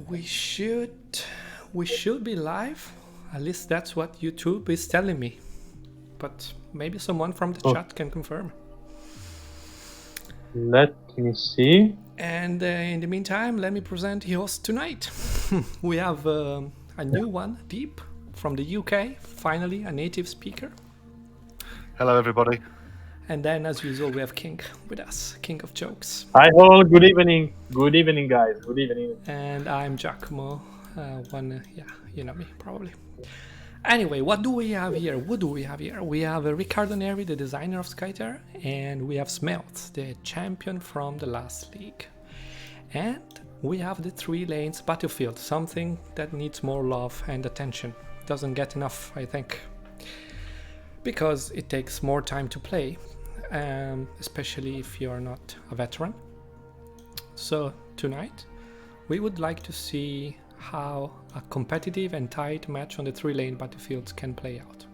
we should be live. At least that's what YouTube is telling me. But maybe someone from the chat can confirm. Let me see. And in the meantime, let me present the host tonight. We have a new one, Deep, from the UK. Finally, a native speaker. Hello, everybody. And then, as usual, we have King with us, King of Jokes. Hi all, good evening. Good evening, guys. Good evening. And I'm Giacomo. You know me, probably. Anyway, what do we have here? We have RiccardoNeri, the designer of Skyter, and we have Smeoz, the champion from the last league. And we have the 3 lanes battlefield, something that needs more love and attention. Doesn't get enough, I think, because it takes more time to play, especially if you're not a veteran. So tonight, we would like to see how a competitive and tight match on the 3-lane battlefields can play out.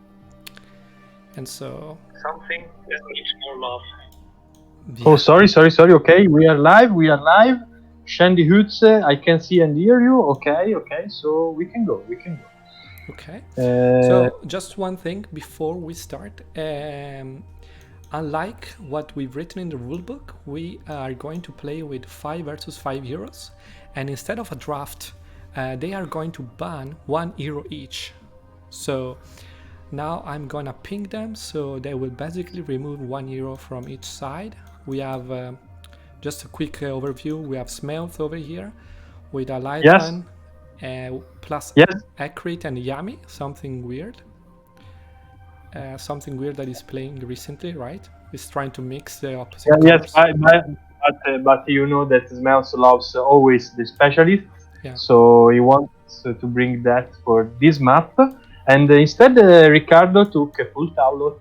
And so... something that needs more love. Yeah. Oh, sorry. Okay, we are live. Shandy Hoots, I can see and hear you. Okay, so we can go. Okay. So just one thing before we start. Unlike what we've written in the rulebook, we are going to play with 5 versus 5 heroes. And instead of a draft, they are going to ban 1 hero each. So now I'm gonna ping them, so they will basically remove 1 hero from each side. We have just a quick overview. We have Smeoz over here with a light gun, plus Accurate and Yami, something weird. Something weird that he's playing recently, right? He's trying to mix the opposite colors. Yes, but you know that Smeoz loves always the specialist. Yeah. So he wants to bring that for this map, and instead Riccardo took a full Taulot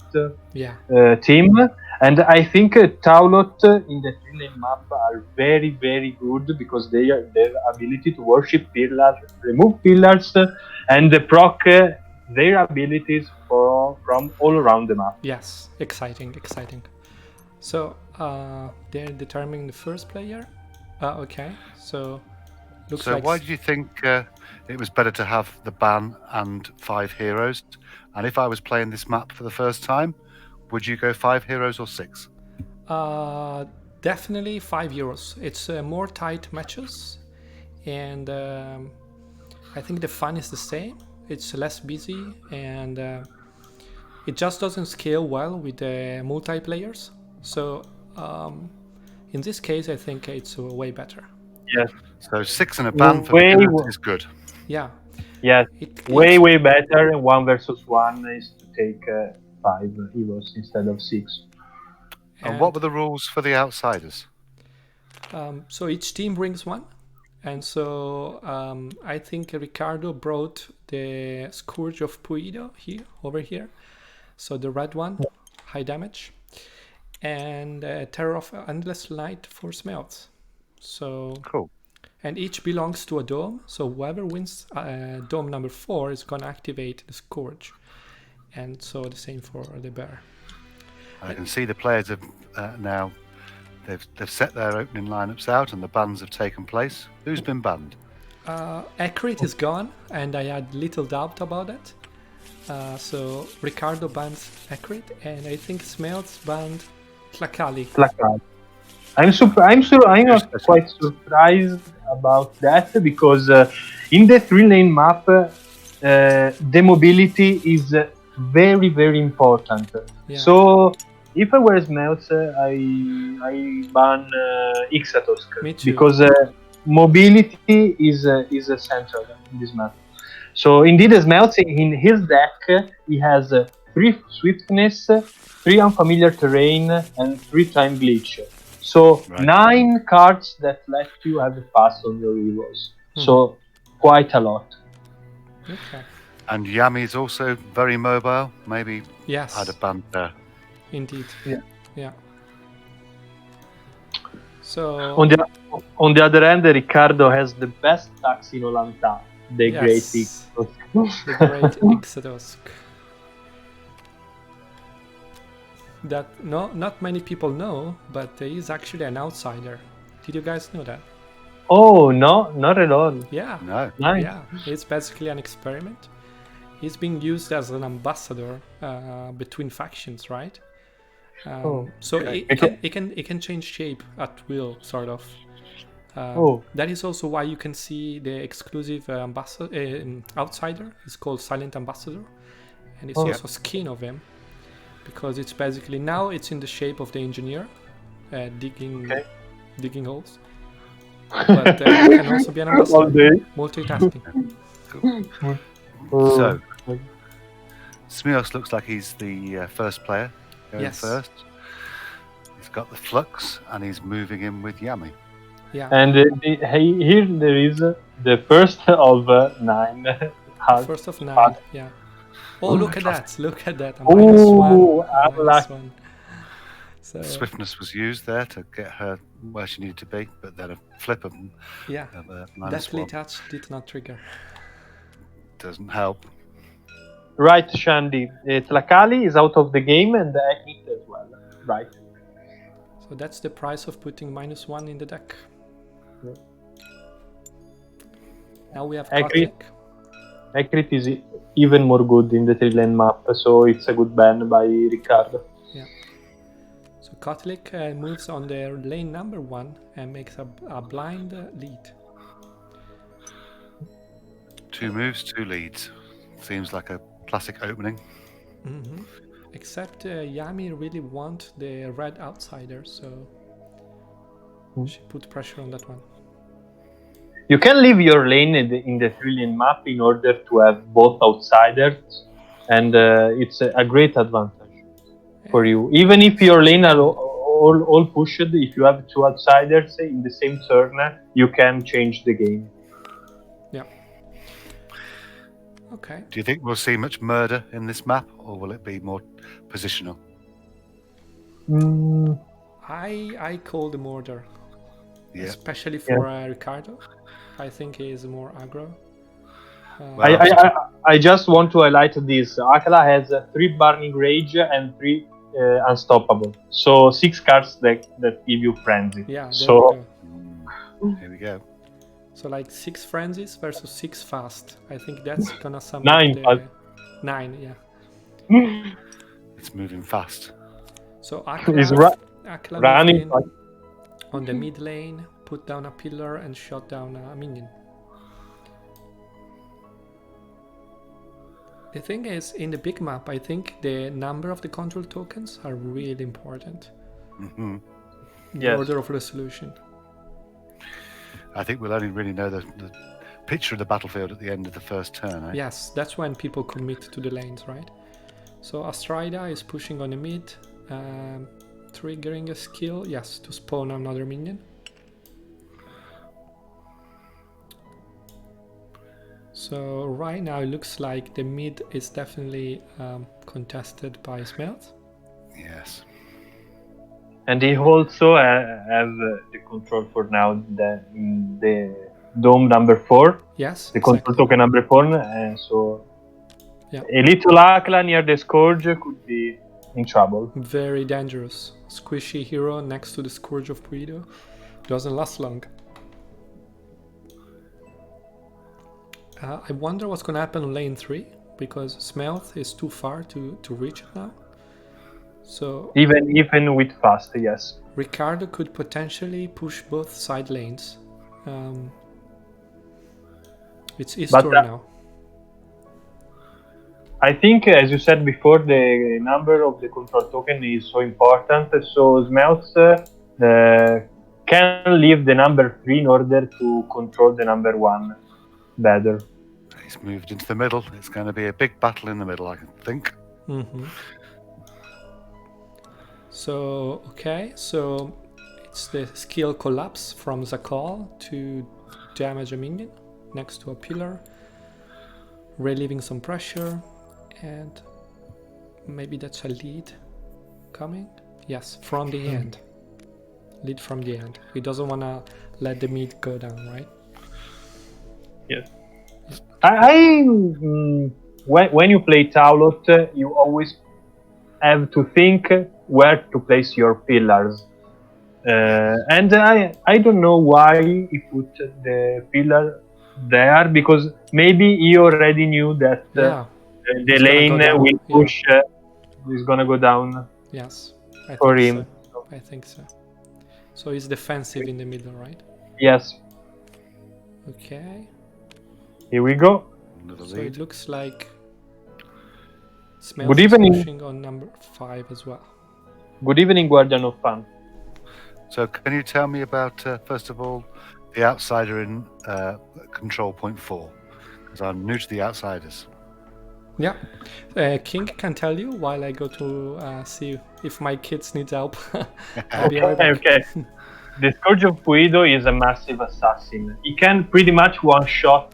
team, and I think Taulot in the 3-lane map are very, very good because their ability to worship pillars, remove pillars, and proc their abilities from all around the map. Yes, exciting. So they're determining the first player. Okay, so. So why do you think it was better to have the ban and 5 heroes? And if I was playing this map for the first time, would you go 5 heroes or 6? Definitely 5 heroes. It's more tight matches, and I think the fun is the same. It's less busy, and it just doesn't scale well with the multiplayers. So in this case, I think it's way better. Yes. So 6 and a ban for the is good. Yeah. Yes. Way better. 1 versus 1 is to take 5 heroes instead of 6. And what were the rules for the outsiders? So each team brings 1. And so I think Riccardo brought the Scourge of Puido over here. So the red one, high damage. And Terror of Endless Light for Smeoz. So cool. And each belongs to a dome. So whoever wins dome number 4 is going to activate the Scourge. And so the same for the bear. I can see the players have now... They've set their opening lineups out and the bans have taken place. Who's been banned? Accurate is gone, and I had little doubt about it. So Riccardo bans Accurate, and I think Smeoz banned Tlacali. I'm quite surprised about that because in the 3-lane map, the mobility is very, very important. Yeah. So if I were Smeoz, I ban Ixatosk because mobility is essential in this map. So indeed, Smeoz in his deck he has 3 swiftness, 3 unfamiliar terrain, and 3 time glitch. So 9 cards that let you have a pass on your heroes. So quite a lot. Okay. And Yami is also very mobile. Maybe had a ban there. Indeed. Yeah. So on the other hand, Riccardo has the best tax in Olanta, the Great Ixatosk. The Great Ixatosk. That not many people know, but he is actually an outsider. Did you guys know that? Oh no, not at all. Yeah. No. Nice. Yeah, it's basically an experiment. He's being used as an ambassador between factions, right? So okay. it can change shape at will, sort of. Oh. That is also why you can see the exclusive outsider. It's called Silent Ambassador, and it's also a skin of him, because it's basically now it's in the shape of the engineer, digging holes. But it can also be an ambassador. All day. Multitasking. Oh. So, Smeoz looks like he's the first player going Yes. first. He's got the flux and he's moving in with Yami. Yeah. And here there is the first of 9. First of 9. Yeah. Oh, look at that! Look at that! A minus Oh, one. A I'm minus lucky. one. So Swiftness was used there to get her where she needed to be, but then a flip of yeah, minus deathly 1 touch did not trigger. doesn't help. Right, Shandy. Tlakali is out of the game and Ekrit as well. Right. So that's the price of putting -1 in the deck. Yeah. Now we have Ekrit. Kotlik. Ekrit is even more good in the 3-lane map, so it's a good ban by Riccardo. Yeah. So Kotlik moves on their lane number 1 and makes a blind lead. 2 moves, 2 leads. Seems like a classic opening. Mm-hmm. Except Yami really want the red outsider, so she put pressure on that one. You can leave your lane in the 3-lane map in order to have both outsiders, and it's a great advantage for you. Even if your lane are all pushed, if you have 2 outsiders in the same turn, you can change the game. Yeah. Okay. Do you think we'll see much murder in this map, or will it be more positional? I call the murder, Yeah. especially for Riccardo. I think he is more aggro. I just want to highlight this. Akala has 3 Burning Rage and 3 Unstoppable. So 6 cards that give you Frenzy. Yeah, there so we go. Here we go. So like 6 frenzies versus 6 fast. I think that's gonna sum 9 up fast. 9, yeah. It's moving fast. So He's Akla running moved in on the mid lane, put down a pillar and shot down a minion. The thing is, in the big map, I think the number of the control tokens are really important. Mm-hmm. The order of resolution. I think we'll only really know the picture of the battlefield at the end of the first turn, eh? Yes, that's when people commit to the lanes, right? So Astrida is pushing on the mid, triggering a skill, yes, to spawn another minion. So right now it looks like the mid is definitely contested by Smeoz. Yes. And he also have the control for now the dome number 4. Yes, The control token number 4. And so yeah. a little Akla near the Scourge could be in trouble. Very dangerous. Squishy hero next to the Scourge of Puido. Doesn't last long. I wonder what's going to happen on lane 3, because Smeoz is too far to reach it now. So even with fast, yes. Riccardo could potentially push both side lanes. It's his turn now. I think, as you said before, the number of the control token is so important. So Smeoz can leave the number 3 in order to control the number 1 better. He's moved into the middle. It's going to be a big battle in the middle, I think. Mm-hmm. So, okay, so it's the skill collapse from Zakal to damage a minion next to a pillar, relieving some pressure, and maybe that's a lead coming. Yes, from the end. Lead from the end. He doesn't want to let the mid go down, right? Yes. When you play Taulot, you always have to think where to place your pillars. And I don't know why he put the pillar there, because maybe he already knew that Yeah, the it's gonna go lane down, will push is gonna go down yes, I for think him. so. I think so. So he's defensive in the middle, right? Yes, Okay. here we go. Another So lead. it looks like Smeoz Good is evening. pushing on number 5 as well. Good evening, Guardian of Fun. So, can you tell me about, first of all, the outsider in control point 4? Because I'm new to the outsiders. Yeah. King can tell you while I go to see if my kids need help. I'll be right back. Okay. The Scourge of Puido is a massive assassin. He can pretty much one-shot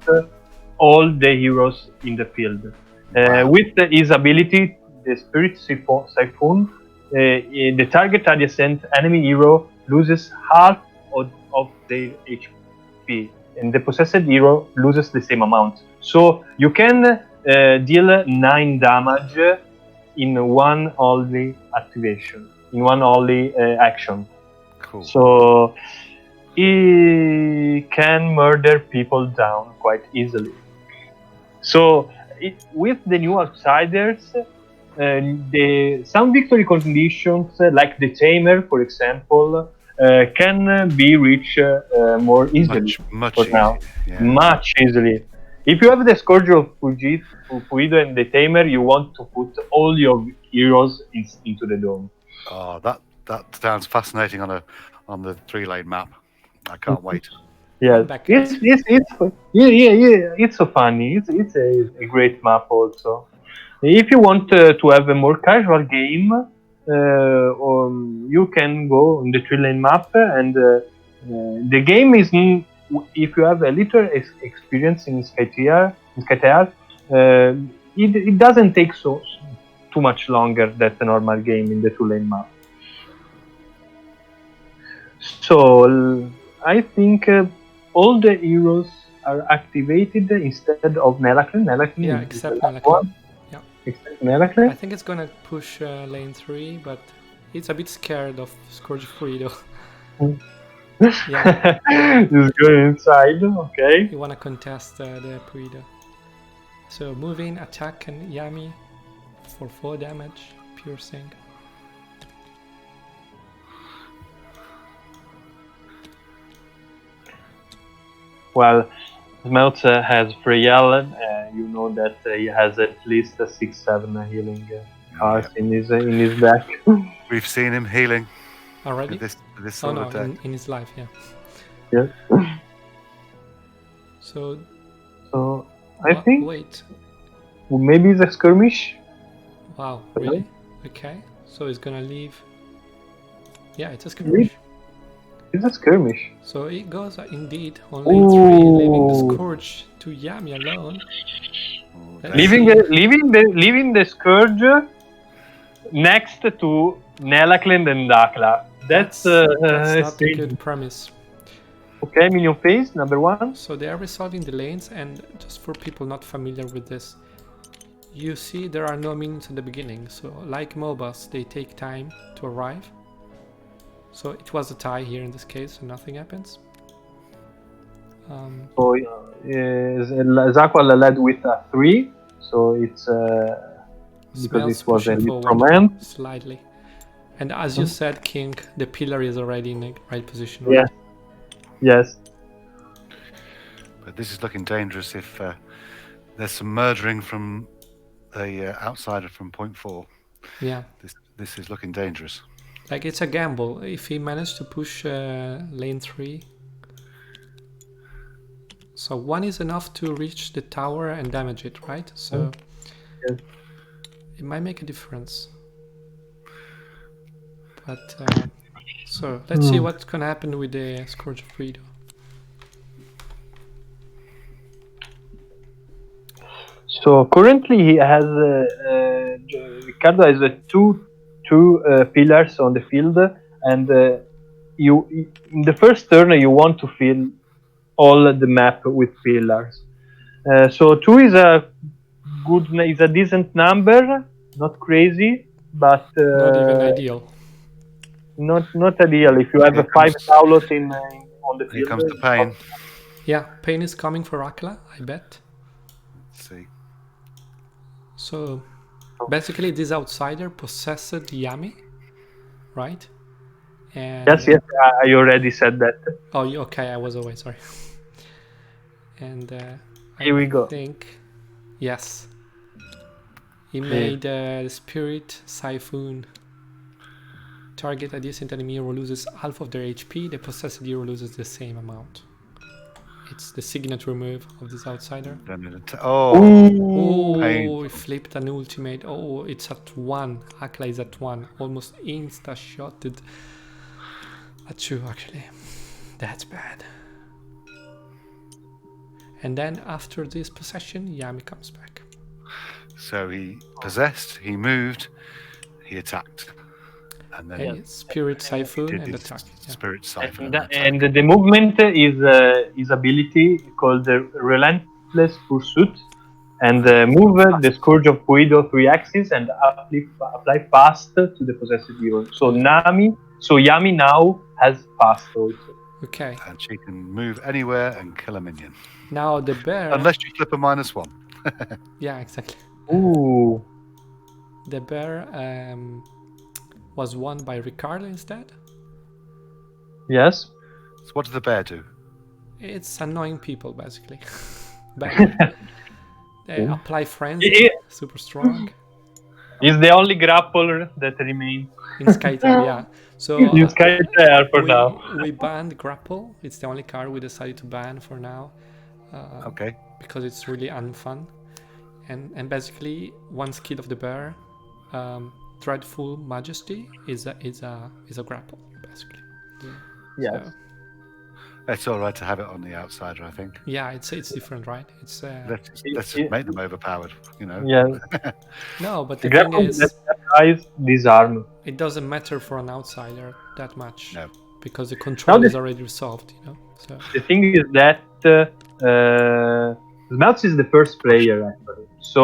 all the heroes in the field. Wow. With his ability, the Spirit Siphon, the target adjacent enemy hero loses half of their HP, and the possessed hero loses the same amount. So you can deal 9 damage in one only activation, in one only action. Cool. So he can murder people down quite easily. So with the new outsiders, some victory conditions, like the Tamer, for example, can be reached more easily. Much for easier. now. Yeah. Much easily. If you have the Scourge of Puido and the Tamer, you want to put all your heroes into the dome. Oh, that sounds fascinating on the 3-lane map. I can't wait. Yeah, I'm back, guys. it's so funny. It's a great map also. If you want to have a more casual game, you can go on the 3-lane map, and the game is, if you have a little experience in Skytier, it doesn't take too much longer than a normal game in the 2-lane map. So I think all the heroes are activated instead of Nelaclin. Yeah, is except the last Nelaclin. one. Yeah. Except Nelaclin. I think it's gonna push lane 3, but it's a bit scared of Scourge of Puido. Yeah. Just go inside, okay. You wanna contest the Puido. So moving, attack, and Yami for 4 damage, piercing. Well, Smeoz has Freyal. You know that he has at least 6-7 healing cards in his deck. We've seen him healing Already? with this Oh sort no, of deck. in his life, yeah. Yeah. So I think wait. maybe it's a skirmish. Wow, really? Okay. So he's gonna leave. Yeah, it's a skirmish. It's a skirmish. So it goes indeed on lane 3, leaving the Scourge to Yami alone. Let's Leaving see. leaving the Scourge next to Nelaclin and Dakla. That's not a strange. good premise. Okay, minion phase number 1. So they are resolving the lanes, and just for people not familiar with this, you see there are no minions in the beginning. So like MOBAs, they take time to arrive. So it was a tie here in this case, so nothing happens. So Zakwal led with a 3, so it's because it was a lead from end. Slightly. And as you said, King, the pillar is already in the right position, right? Yes. But this is looking dangerous if there's some murdering from the outsider from point 4. Yeah. This is looking dangerous. Like, it's a gamble. If he managed to push lane 3, so 1 is enough to reach the tower and damage it, right? So it might make a difference. But so let's see what's gonna happen with the Scourge of Puido. So currently he has Riccardo has two pillars on the field, and you in the first turn you want to fill all the map with pillars. So 2 is a decent number, not crazy, but not even ideal. not ideal. If you have Here a 5 comes- Taulot on the Here field. comes the pain. Yeah, pain is coming for Akla, I bet. Let's see. So basically this outsider possessed Yami, right? And Yes, I already said that. Oh, okay, I was away, sorry. And Here we go. think, yes, he made the Spirit Siphon. Target adjacent enemy hero loses half of their HP, the possessed hero loses the same amount. It's the signature move of this outsider. Then Oh, painful. he flipped an ultimate. Oh, it's at 1. Akla is at 1. Almost insta-shotted at 2, actually. That's bad. And then after this possession, Yami comes back. So he possessed, he moved, he attacked. And then Hey, Spirit Siphon did and his attack. Yeah. Spirit Siphon. And the movement is his ability called the Relentless Pursuit. And move the Scourge of Guido 3 axis and apply fast to the possessed hero. So Yami now has fast also. Okay. And she can move anywhere and kill a minion. Now the bear. Unless you flip a -1. Yeah, exactly. Ooh. The bear was won by Riccardo instead. Yes. So what does the bear do? It's annoying people basically. Bad. They apply frenzy, super strong. He's the only grappler that remains. In Skyter, yeah. So In Skyter for now. we banned grapple. It's the only card we decided to ban for now. Okay. Because it's really unfun. And basically one skill of the bear, Dreadful Majesty, is a grapple basically. Yes. So, It's all right to have it on the outsider, I think. yeah, it's different, right? It's Let's just make them overpowered, you know. Yeah. no, but the The thing grapple is, that applies disarm. it doesn't matter for an outsider that much. No. Because the control Now is already resolved, you know. So The thing is that Smeoz is the first player actually. So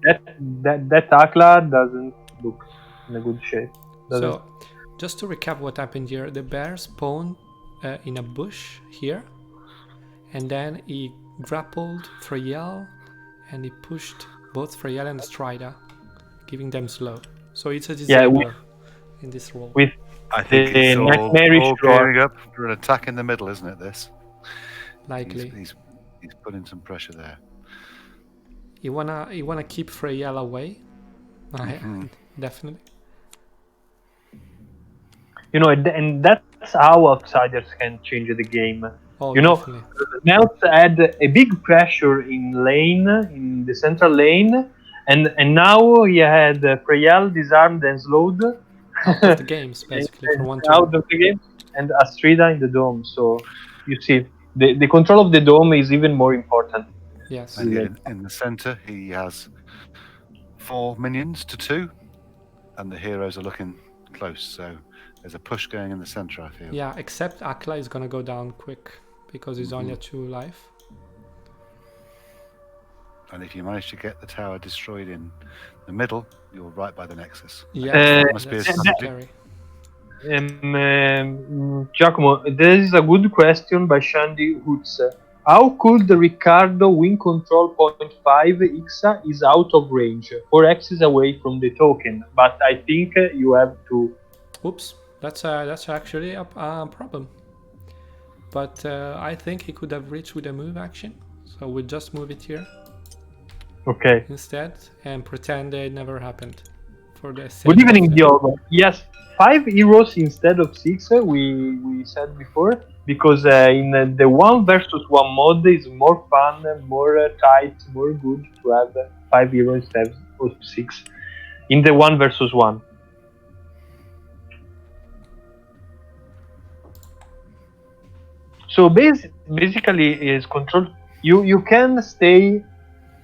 that Akla doesn't look in a good shape. So, just to recap what happened here, the bear spawned in a bush here, and then he grappled Freyel, and he pushed both Freyel and Strida, giving them slow. So it's a disabler in this role. With I think the it's all nightmarish draw. gearing up for an attack in the middle, isn't it, this? Likely. He's putting some pressure there. You wanna keep Freyel away? Definitely. You know, and that's how outsiders can change the game. Oh, You know, definitely. Smeoz had a big pressure in the central lane, and now he had Freyel disarmed and slowed Out of the games, basically, for one out turn. of the game, and Astrida in the dome. So you see, the control of the dome is even more important. Yes. And here in the center, he has 4 minions to 2, and the heroes are looking close. So there's a push going in the center, I feel. Yeah, except Akla is gonna go down quick because he's only at 2 life. And if you manage to get the tower destroyed in the middle, you're right by the nexus. Yeah, must be a that's strategy. scary. Giacomo, there is a good question by Shandy Hoots. How could Riccardo win control point 5? Ixa is out of range, 4 axes away from the token, but I think you have to. Oops, that's actually a problem. But I think he could have reached with a move action, so we'll just move it here Okay. instead and pretend it never happened. For the sake Good evening, of Diogo. Yes, 5 heroes instead of 6. We said before because in the 1 versus 1 mode is more fun, more tight, more good to have 5 heroes instead of 6 in the 1 versus 1. So basically, is control. You can stay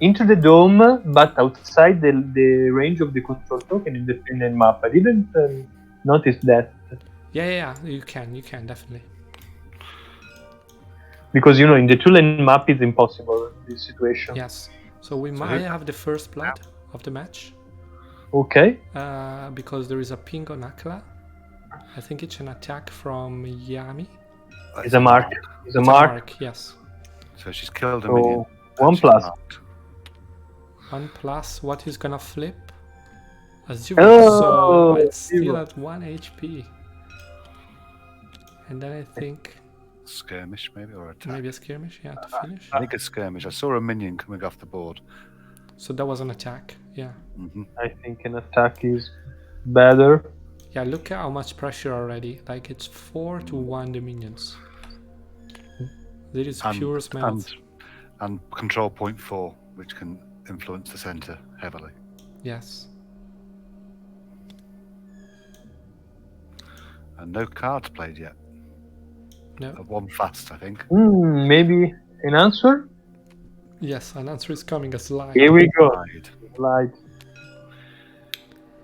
into the dome, but outside the range of the control token in the Finland map. I didn't notice that. Yeah, you can definitely. Because in the 2-lane map it's impossible this situation. Yes. So we might have the first blood of the match. Okay. Because there is a ping on Akla I think it's an attack from Yami. It's a mark. It's a It's a mark. mark, yes. So she's killed a So, minion. 1 and she's plus. marked. 1 plus, what is gonna flip? A 0, Oh, so it's still 0. at 1 HP. And then I think Skirmish, maybe, or attack. maybe a skirmish, yeah, to finish. I think it's skirmish. I saw a minion coming off the board. So that was an attack, yeah. I think an attack is better. Yeah, look at how much pressure already. Like it's 4 to 1 the minions. There is pure Smeoz. And control point 4, which can influence the center heavily. Yes. And no cards played yet. No. 1 fast, I think. Maybe an answer? Yes, an answer is coming, a slide. Here we go. Slide. Slide.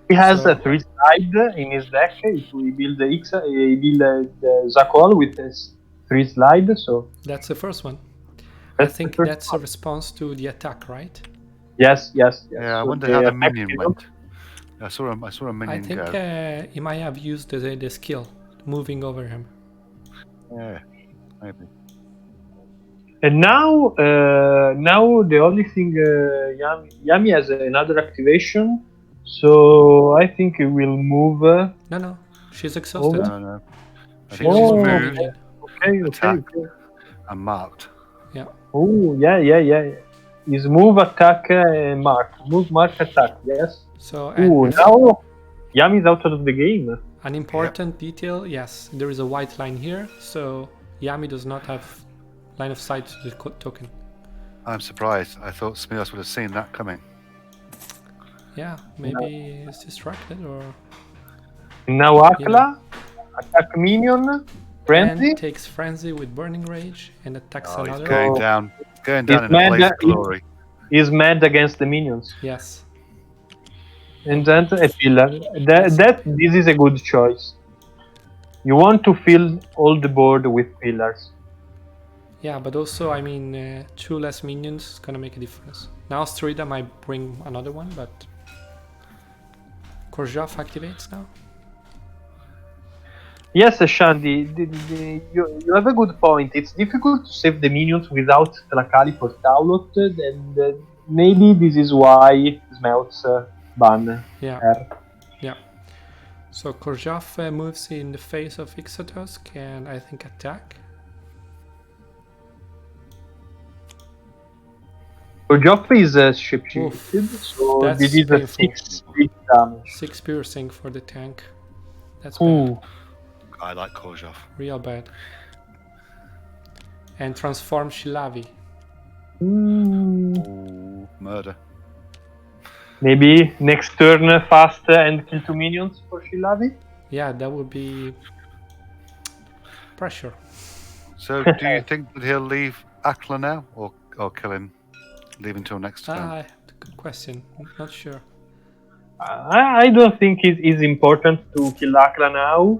He has So- a 3 slide in his deck. If we build the the Zakol with his 3 slide, so That's the first one. That's I think the first that's a response to the attack, right? yes. Yeah, I So wonder how the attack minion skill- went. I saw a I minion think go. he might have used the skill, moving over him. Yeah, maybe. And now the only thing, Yami has another activation, so I think he will move. No, she's exhausted. No. I She's think she's Oh. moved moving. Okay. Attack. and marked. Yeah. Oh, yeah. His move, attack, mark. Move, mark, attack. Yes. So Ooh, now Yami's out of the game. an important detail, yes, there is a white line here, so Yami does not have line of sight to the token. I'm surprised. I thought Smeoz would have seen that coming. Yeah, maybe he's distracted or... Now Akla, attack minion, frenzy. And takes Frenzy with Burning Rage and attacks Oh, he's another. going down in a mad blaze that of glory. Is mad against the minions. Yes. And then a pillar. This is a good choice. You want to fill all the board with pillars. Yeah, but also, I mean, 2 less minions is gonna make a difference. Now Strida might bring another one, but... Korjaf activates now? Yes, Shandi, you have a good point. It's difficult to save the minions without Tlakali for Taulot, and maybe this is why Smeoz ban Yeah. her. Yeah. So Korjaf moves in the face of Ixotusk and I think attack. So Joffrey is shapeshifted, Oof, so that's this is a painful. 6 big damage. 6 piercing for the tank. That's bad. Ooh. I like Korjaf. Real bad. And transform Shilavi. Ooh, murder. Maybe next turn fast and kill 2 minions for Shilavi? Yeah, that would be pressure. So, do you think that he'll leave Akla now, or kill him? Leave until next turn. Good question. Not sure. I don't think it is important to kill Akla now.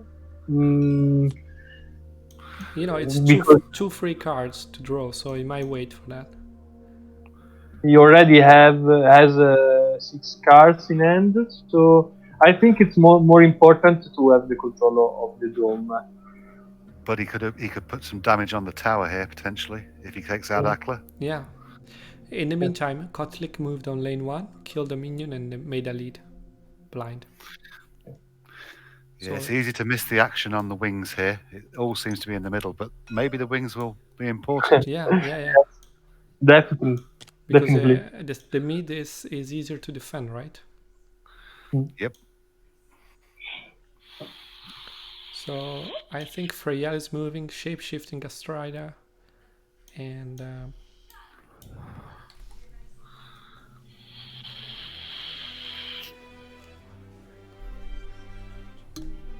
You know, it's Because- two free cards to draw, so you might wait for that. He already has 6 cards in hand, so I think it's more important to have the control of the dome. But he could put some damage on the tower here potentially if he takes out Akla. Yeah. In the meantime, Kotlik moved on lane 1, killed a minion, and made a lead. Blind. Yeah, So- it's easy to miss the action on the wings here. It all seems to be in the middle, but maybe the wings will be important. Yeah. Definitely. Because Definitely. the mid is easier to defend, right? Yep. So I think Freyal is moving, shape-shifting Astrida, and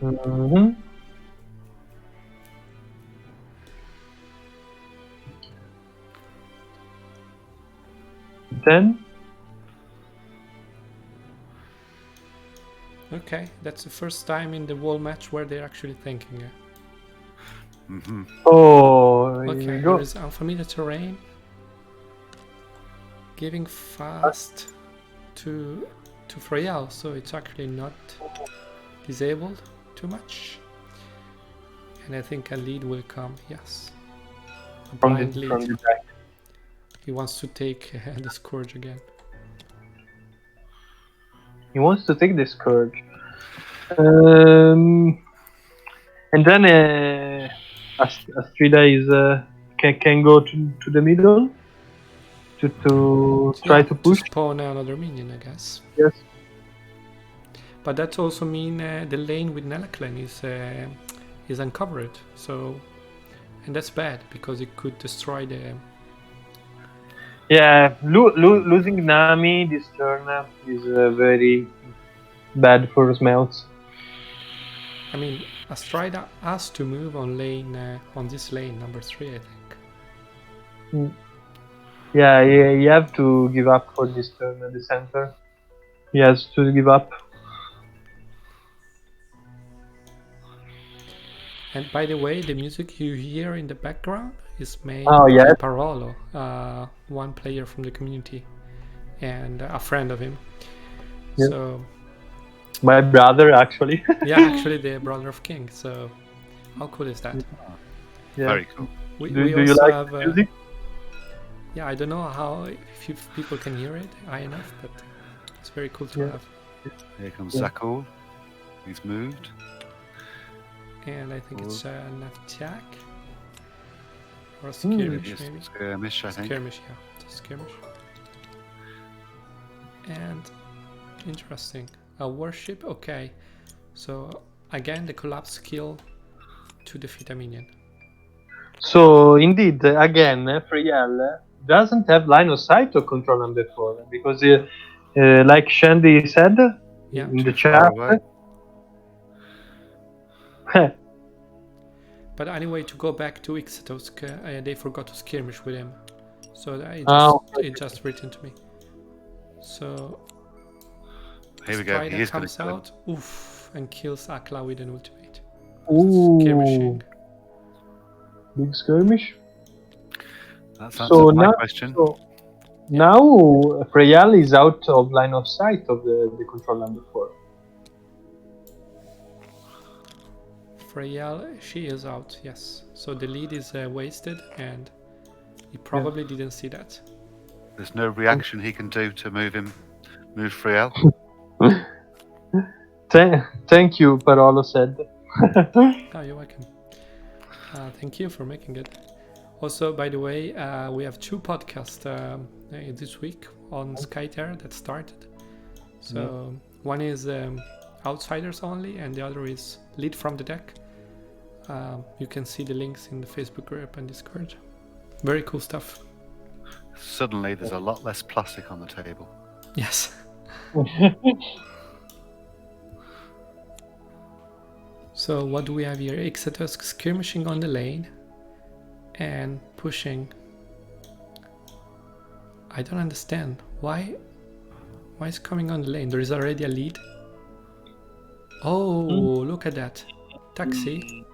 Mhm. Then okay, that's the first time in the wall match where they're actually thinking. Hmm. here Okay, we go. there is unfamiliar terrain. Giving fast to Freyal, so it's actually not disabled too much. And I think a lead will come. Yes. A from blind the lead. deck. He wants to take the Scourge again. He wants to take the Scourge. And then Astrida is can go to the middle to try to push. To spawn another minion, I guess. Yes. But that also means the lane with Nelaclen is uncovered. So, and that's bad because it could destroy the. Yeah, losing Nami this turn is very bad for Smeoz. I mean, Astrida has to move on lane on this lane number 3, I think. Yeah, you have to give up for this turn at the center. He has to give up. And by the way, the music you hear in the background is made Oh, by yes. Parolo, one player from the community and a friend of him. Yep. So my brother, actually. yeah, actually the brother of King. So how cool is that? Yeah. Very cool. We Do you also like have the music? yeah, I don't know how if people can hear it high enough, but it's very cool to have. Here comes Yeah. Zakul. He's moved. And I think it's an attack or a Hmm. skirmish, Yes, maybe. skirmish, I think. Skirmish, yeah, it's a skirmish. And interesting, a worship. Okay, so again the collapse skill to defeat a minion. So indeed, again, Freyal doesn't have line of sight or control number 4 because, like Shandy said Yeah, in the Too far chat, away. But anyway, to go back to Ixatosk, they forgot to skirmish with him, so it just written to me. So Here we go. Strider He is going comes to kill him. out, oof, and kills Akla with an ultimate. Ooh, Skirmishing. big skirmish. That's So answered my now, question. now Freyal is out of line of sight of the control number 4. Freyal, she is out, yes. So the lead is wasted, and he probably didn't see that. There's no reaction he can do to move Friel. Thank you, Parolo said. Oh, you're welcome. Thank you for making it. Also, by the way, we have 2 podcasts this week on Skyter that started. So one is Outsiders Only, and the other is Lead from the Deck. You can see the links in the Facebook group and Discord. Very cool stuff. Suddenly, there's a lot less plastic on the table. Yes. So what do we have here? Ixatosk skirmishing on the lane and pushing. I don't understand why is coming on the lane. There is already a lead. Oh, look at that taxi.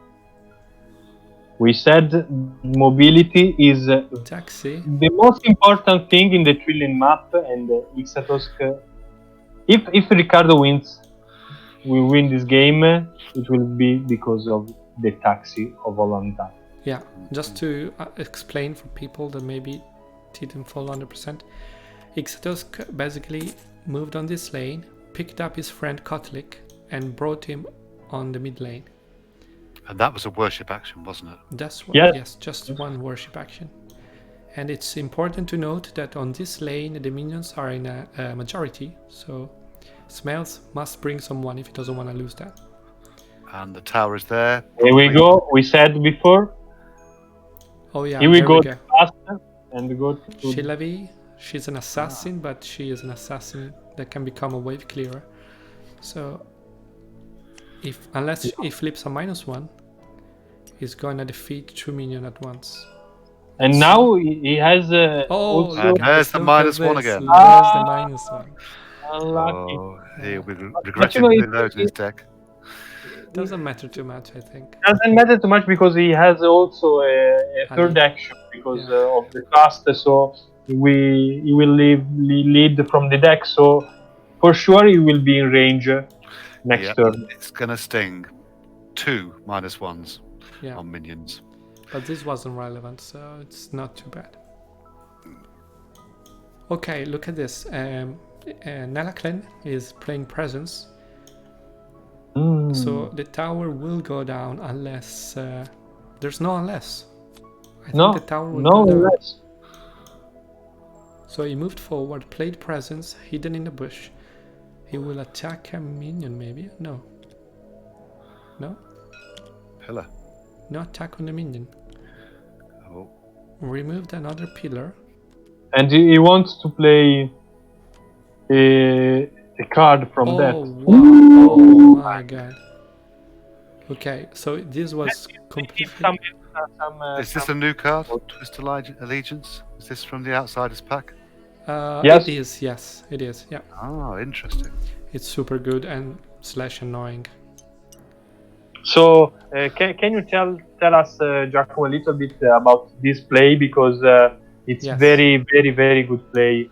We said mobility is Taxi. the most important thing in the Trillion map, and Ixatosk. If Riccardo wins, we win this game. It will be because of the taxi of Olanda. Yeah, just to explain for people that maybe didn't follow 100%. Ixatosk basically moved on this lane, picked up his friend Kotlik, and brought him on the mid lane. And that was a worship action, wasn't it? That's what, Yeah. yes, just one worship action. And it's important to note that on this lane the minions are in a majority, so Smeoz must bring someone if he doesn't want to lose that. And the tower is there. Here we go. We said before. Oh yeah, Here we there go faster and go to. Shilavi, she's an assassin, but she is an assassin that can become a wave clearer. So unless he flips a -1, he's gonna defeat 2 minions at once. And now he has also. And there's the look at -1 this, again. There's the -1. Unlucky. Oh, he'll be regretting Actually, putting those in his deck. Doesn't matter too much, I think. Doesn't matter too much because he has also a third lead. action because of the cast. So he will lead from the deck. So for sure he will be in range next Yep. turn. It's going to sting 2 -1s. Yeah. on minions. But this wasn't relevant, so it's not too bad. Okay, look at this. Nalaklen is playing presence. So the tower will go down unless... there's no unless. I think the tower will go down. Less. So he moved forward, played presence, hidden in the bush. He will attack a minion maybe? No. No? Pillar. No attack on the minion. Oh. Removed another pillar. And he wants to play a card from that. Wow. Oh my god. Okay, so this was completely... Is this a new card? Twist Allegiance? Is this from the Outsiders pack? Yes. It is, yes, it is, yeah. Oh, interesting. It's super good and / annoying. So can you tell us, Giacomo, a little bit about this play, because it's Yes. very, very, very good play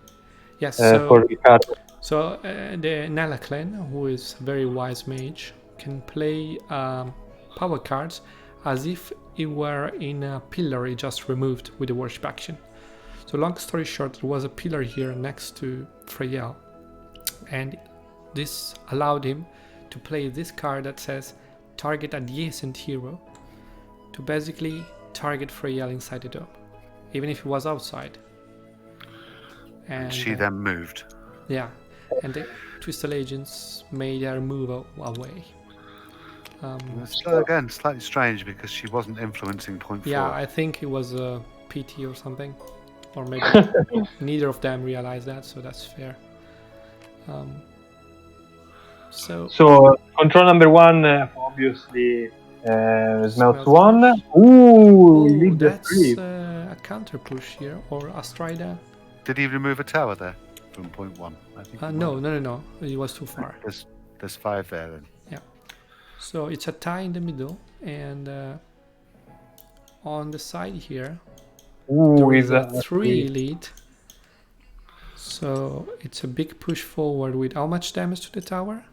Yes, for Riccardo. so the Nalaklen, who is a very wise mage, can play power cards as if it were in a pillar he just removed with the worship action. So long story short, there was a pillar here next to Freyel, and this allowed him to play this card that says target adjacent hero to basically target Freyel inside the dome, even if he was outside. And she then moved. Yeah, and the Twisted Agents made her move away. So again, slightly strange because she wasn't influencing point 4. Yeah, I think it was a PT or something, or maybe neither of them realized that, so that's fair. So control number 1, obviously, Smeoz 1. Ooh, lead the that's 3. a counter push here, or Astrida. Did he remove a tower there from point 1? I think. No. It was too far. There's 5 there then. Yeah. So it's a tie in the middle, and on the side here, there is a 3 lead. So it's a big push forward with how much damage to the tower?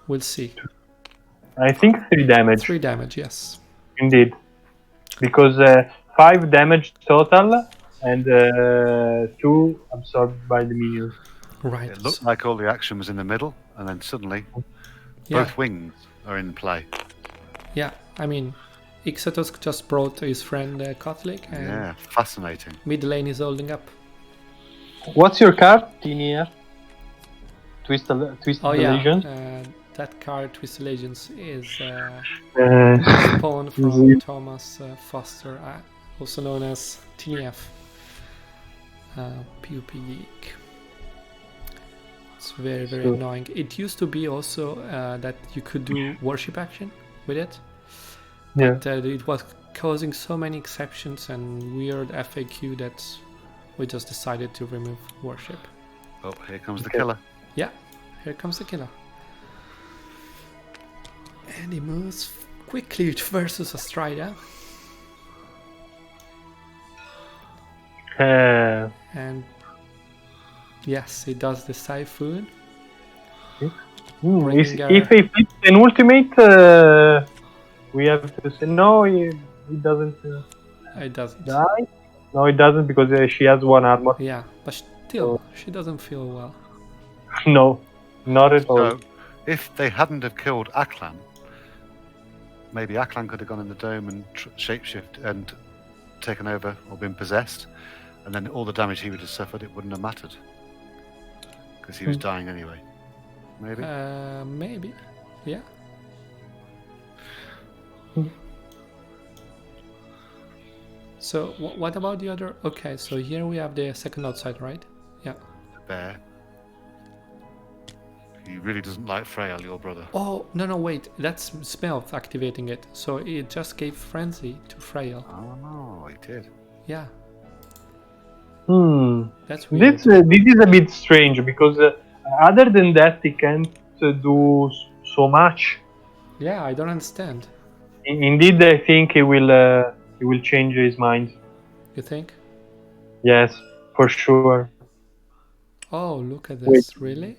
We'll see. I think 3 damage. 3 damage, yes. Indeed. Because 5 damage total and 2 absorbed by the minions. Right. It looked like all the action was in the middle, and then suddenly both wings are in play. Yeah, I mean, Ixatos just brought his friend Kotlik, and Yeah, fascinating. mid lane is holding up. What's your card, Tinier? Twist Allegiance? That card, Twisted Legends, is spawned from Thomas Foster, also known as TNF, PvP Geek. It's very, very annoying. It used to be also that you could do worship action with it, but it was causing so many exceptions and weird FAQ that we just decided to remove worship. Oh, here comes the killer. Yeah, here comes the killer. And he moves quickly versus Astrida. And yes, he does the Typhoon. If he flips an ultimate, we have to say no, he doesn't It doesn't. die. No, it doesn't, because she has 1 armor. Yeah, but still, she doesn't feel well. No, not at all. So, if they hadn't have killed Aklan, maybe Aklan could have gone in the dome and shapeshift and taken over or been possessed, and then all the damage he would have suffered, it wouldn't have mattered because he was dying anyway. Maybe. Maybe, yeah. So what about the other? Okay, so here we have the second outside, right? Yeah. The bear. He really doesn't like Freyal, your brother. Oh, no, wait. That's Smeoz activating it. So it just gave Frenzy to Freyal. Oh, no, he did. Yeah. That's weird. This is a bit strange, because other than that, he can't do so much. Yeah, I don't understand. Indeed, I think he will change his mind. You think? Yes, for sure. Oh, look at this. Really?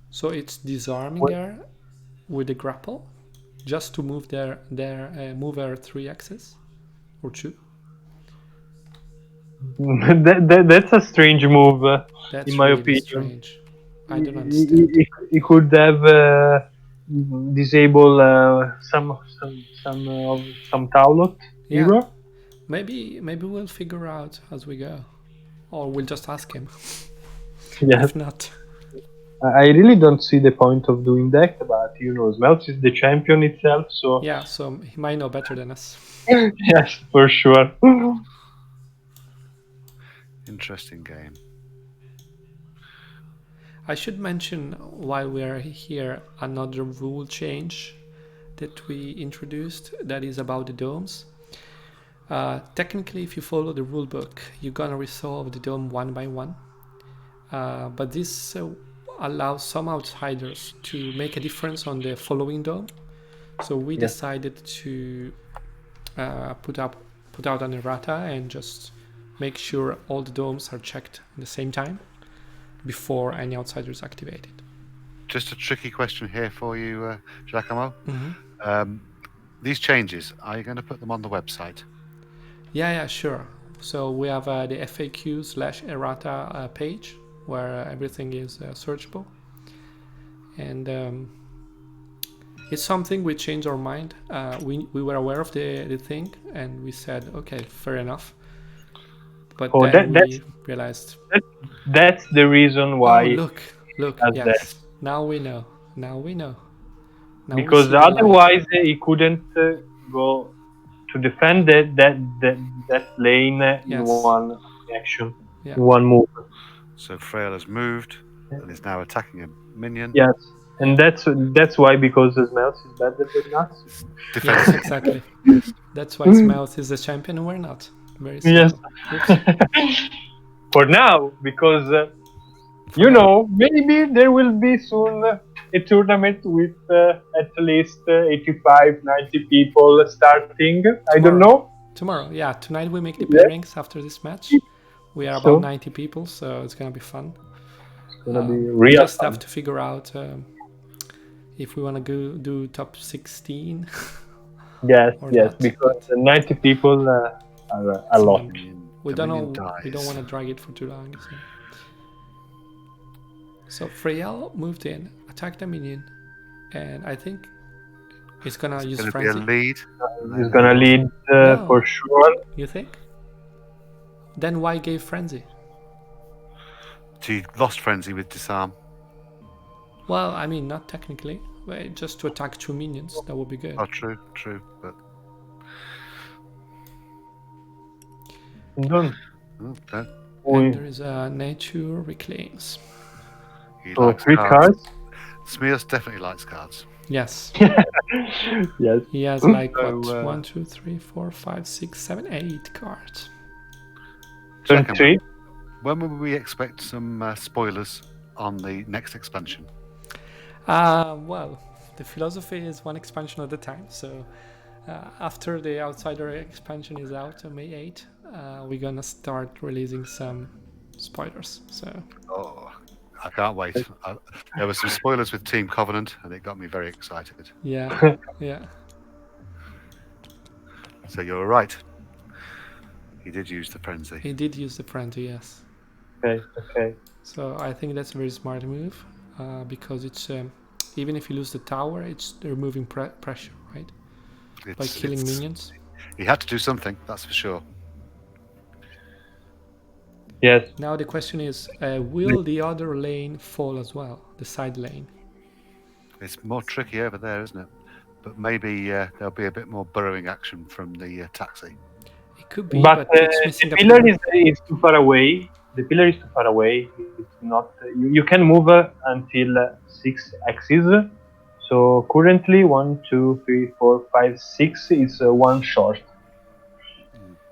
So it's disarming her with the grapple? just to move their mover 3 axes or 2. That's a strange move, That's in my really opinion. strange. I don't understand. He could have disable some Taulot Yeah, hero. maybe we'll figure out as we go, or we'll just ask him. Yes. If not, I really don't see the point of doing that, but Smeoz is the champion itself, so yeah. So he might know better than us. yes, for sure. Interesting game. I should mention while we are here another rule change that we introduced that is about the domes. Technically, if you follow the rule book, you're gonna resolve the dome one by one. But this allows some outsiders to make a difference on the following dome. So we decided to put out an errata and just make sure all the domes are checked at the same time before any outsiders activated. Just a tricky question here for you, Giacomo. Mm-hmm. These changes, are you going to put them on the website? Yeah, sure. So we have the FAQ/errata page where everything is searchable. And it's something we changed our mind. We were aware of the thing and we said, okay, fair enough. But then we realized... That's the reason why... Oh, look, yes. Now we know. Because otherwise he couldn't go to defend that lane in one action, in one move. So Frail has moved and is now attacking a minion. Yes, and that's why, because Smeoz is better than us. Yes, exactly. That's why Smeoz is the champion and we're not. Very simple. Yes. For now, because maybe there will be soon a tournament with at least 85, 90 people starting. I don't know. Tomorrow, yeah. Tonight we make the pairings after this match. We are about 90 people, so it's gonna be fun. It's gonna be real we just fun. have to figure out if we want to go do top 16. Yes, not, because 90 people are a lot. We don't know. We don't want to drag it for too long. So Freyal moved in, attacked the minion, and I think he's gonna use frenzy. Be a lead. He's gonna lead for sure. You think? Then why gave frenzy? He lost frenzy with disarm. Well, I mean, not technically, but just to attack 2 minions. That would be good. Oh, true, but done. Okay. And there is a nature reclaims. He likes 3 cards. Smeoz definitely likes cards. Yes. Yes. He has like 1, 2, 3, 4, 5, 6, 7, 8 cards. Turn 3. When will we expect some spoilers on the next expansion? Well, the philosophy is 1 expansion at a time. So after the Outsider expansion is out on May 8, we're gonna start releasing some spoilers. So. Oh, I can't wait. There were some spoilers with Team Covenant, and it got me very excited. Yeah. So you're right. He did use the frenzy. He did use the frenzy, yes. Okay. So I think that's a very smart move, because it's even if you lose the tower, it's removing pressure, right? By killing minions. He had to do something, that's for sure. Yes. Now the question is, will the other lane fall as well, the side lane? It's more tricky over there, isn't it? But maybe there'll be a bit more burrowing action from the taxi. It could be, but it's missing the pillar is too far away. The pillar is too far away. It's not. You can move until 6 axes. So currently 1, 2, 3, 4, 5, 6 is 1 short.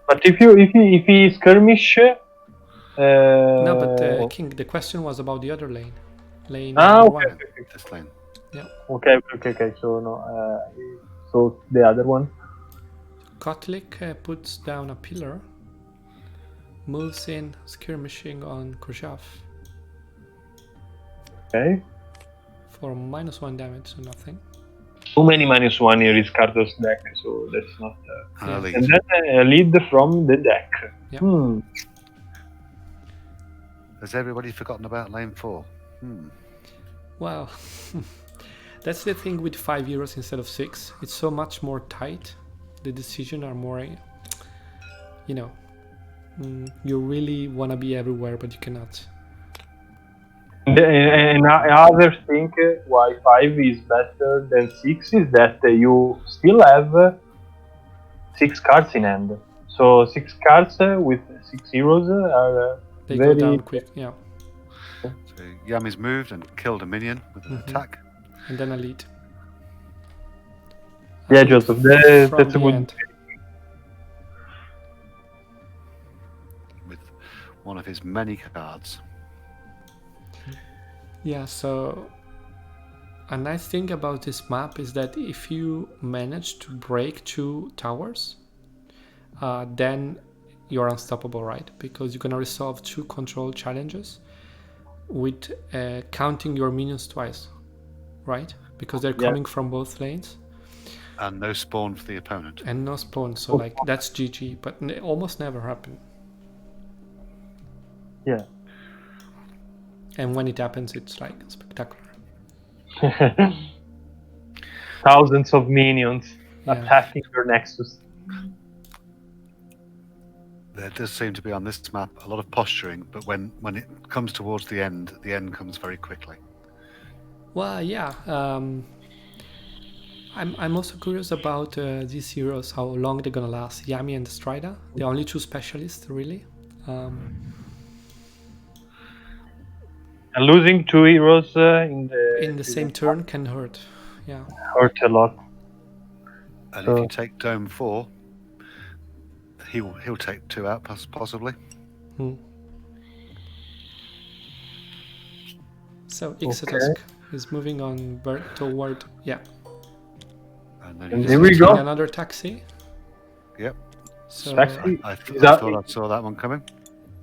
But if he skirmish. No, but King, the question was about the other lane. Lane okay. This lane. Yeah. Okay. So no. So the other one. Kotlik puts down a pillar, moves in, skirmishing on Khrushchev. Okay. For -1 damage, so nothing. too many -1 in Riscardo's deck, so that's not. And a lead. And then a lead from the deck. Yeah. Has everybody forgotten about lane 4? Well, that's the thing with €5 instead of 6. It's so much more tight. The decisions are more, you know, you really want to be everywhere, but you cannot. And other thing why 5 is better than 6 is that you still have 6 cards in hand. So 6 cards with 6 heroes are They very... go down quick, yeah. So Yami's moved and killed a minion with an attack. And then a lead. Yeah, Joseph, that's a good... End. With one of his many cards. Yeah, so a nice thing about this map is that if you manage to break 2 towers, then you're unstoppable, right? Because you're gonna resolve 2 control challenges with counting your minions twice, right? Because they're coming from both lanes. And no spawn for the opponent. And no spawn, so like that's GG, but it almost never happen. Yeah. And when it happens, it's like spectacular. Thousands of minions attacking your Nexus. There does seem to be on this map a lot of posturing, but when it comes towards the end comes very quickly. Well, yeah. I'm also curious about these heroes, how long they're gonna last. Yami and Strider, the only 2 specialists, really. And losing 2 heroes in the same turn can hurt. Yeah. Hurt a lot. And if you take Dome 4, he'll take 2 out possibly. So Ixotusk is moving on toward And then and here we go. Another taxi. Yep. So Taxi. I thought I saw that one coming.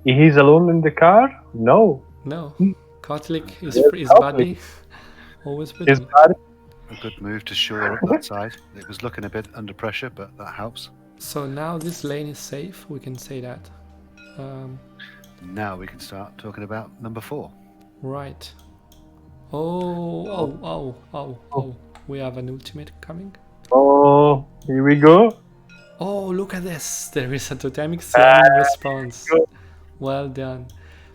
He's alone in the car? No. No. Kotlik is Yes, his Kotlik. buddy. Always with His him. body. A good move to shore up that side. It was looking a bit under pressure, but that helps. So now this lane is safe, we can say that. Now we can start talking about number 4. Right. Oh. We have an ultimate coming. Oh, here we go. Oh, look at this. There is a totemic slam response. Good. Well done.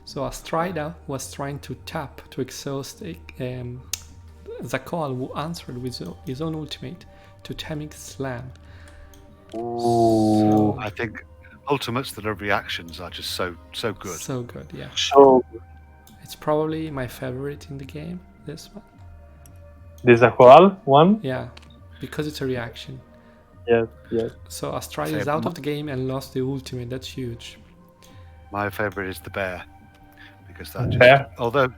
So Astrida was trying to tap to exhaust Zakol, who answered with his own ultimate, Totemic Slam. Ooh. I think ultimates that are reactions are just so good. So good, yeah. So good. It's probably my favorite in the game, this one. The Zaqual one? Yeah, because it's a reaction. Yes. So Astrida is out of the game and lost the ultimate. That's huge. My favorite is the bear, because that just, Bear? although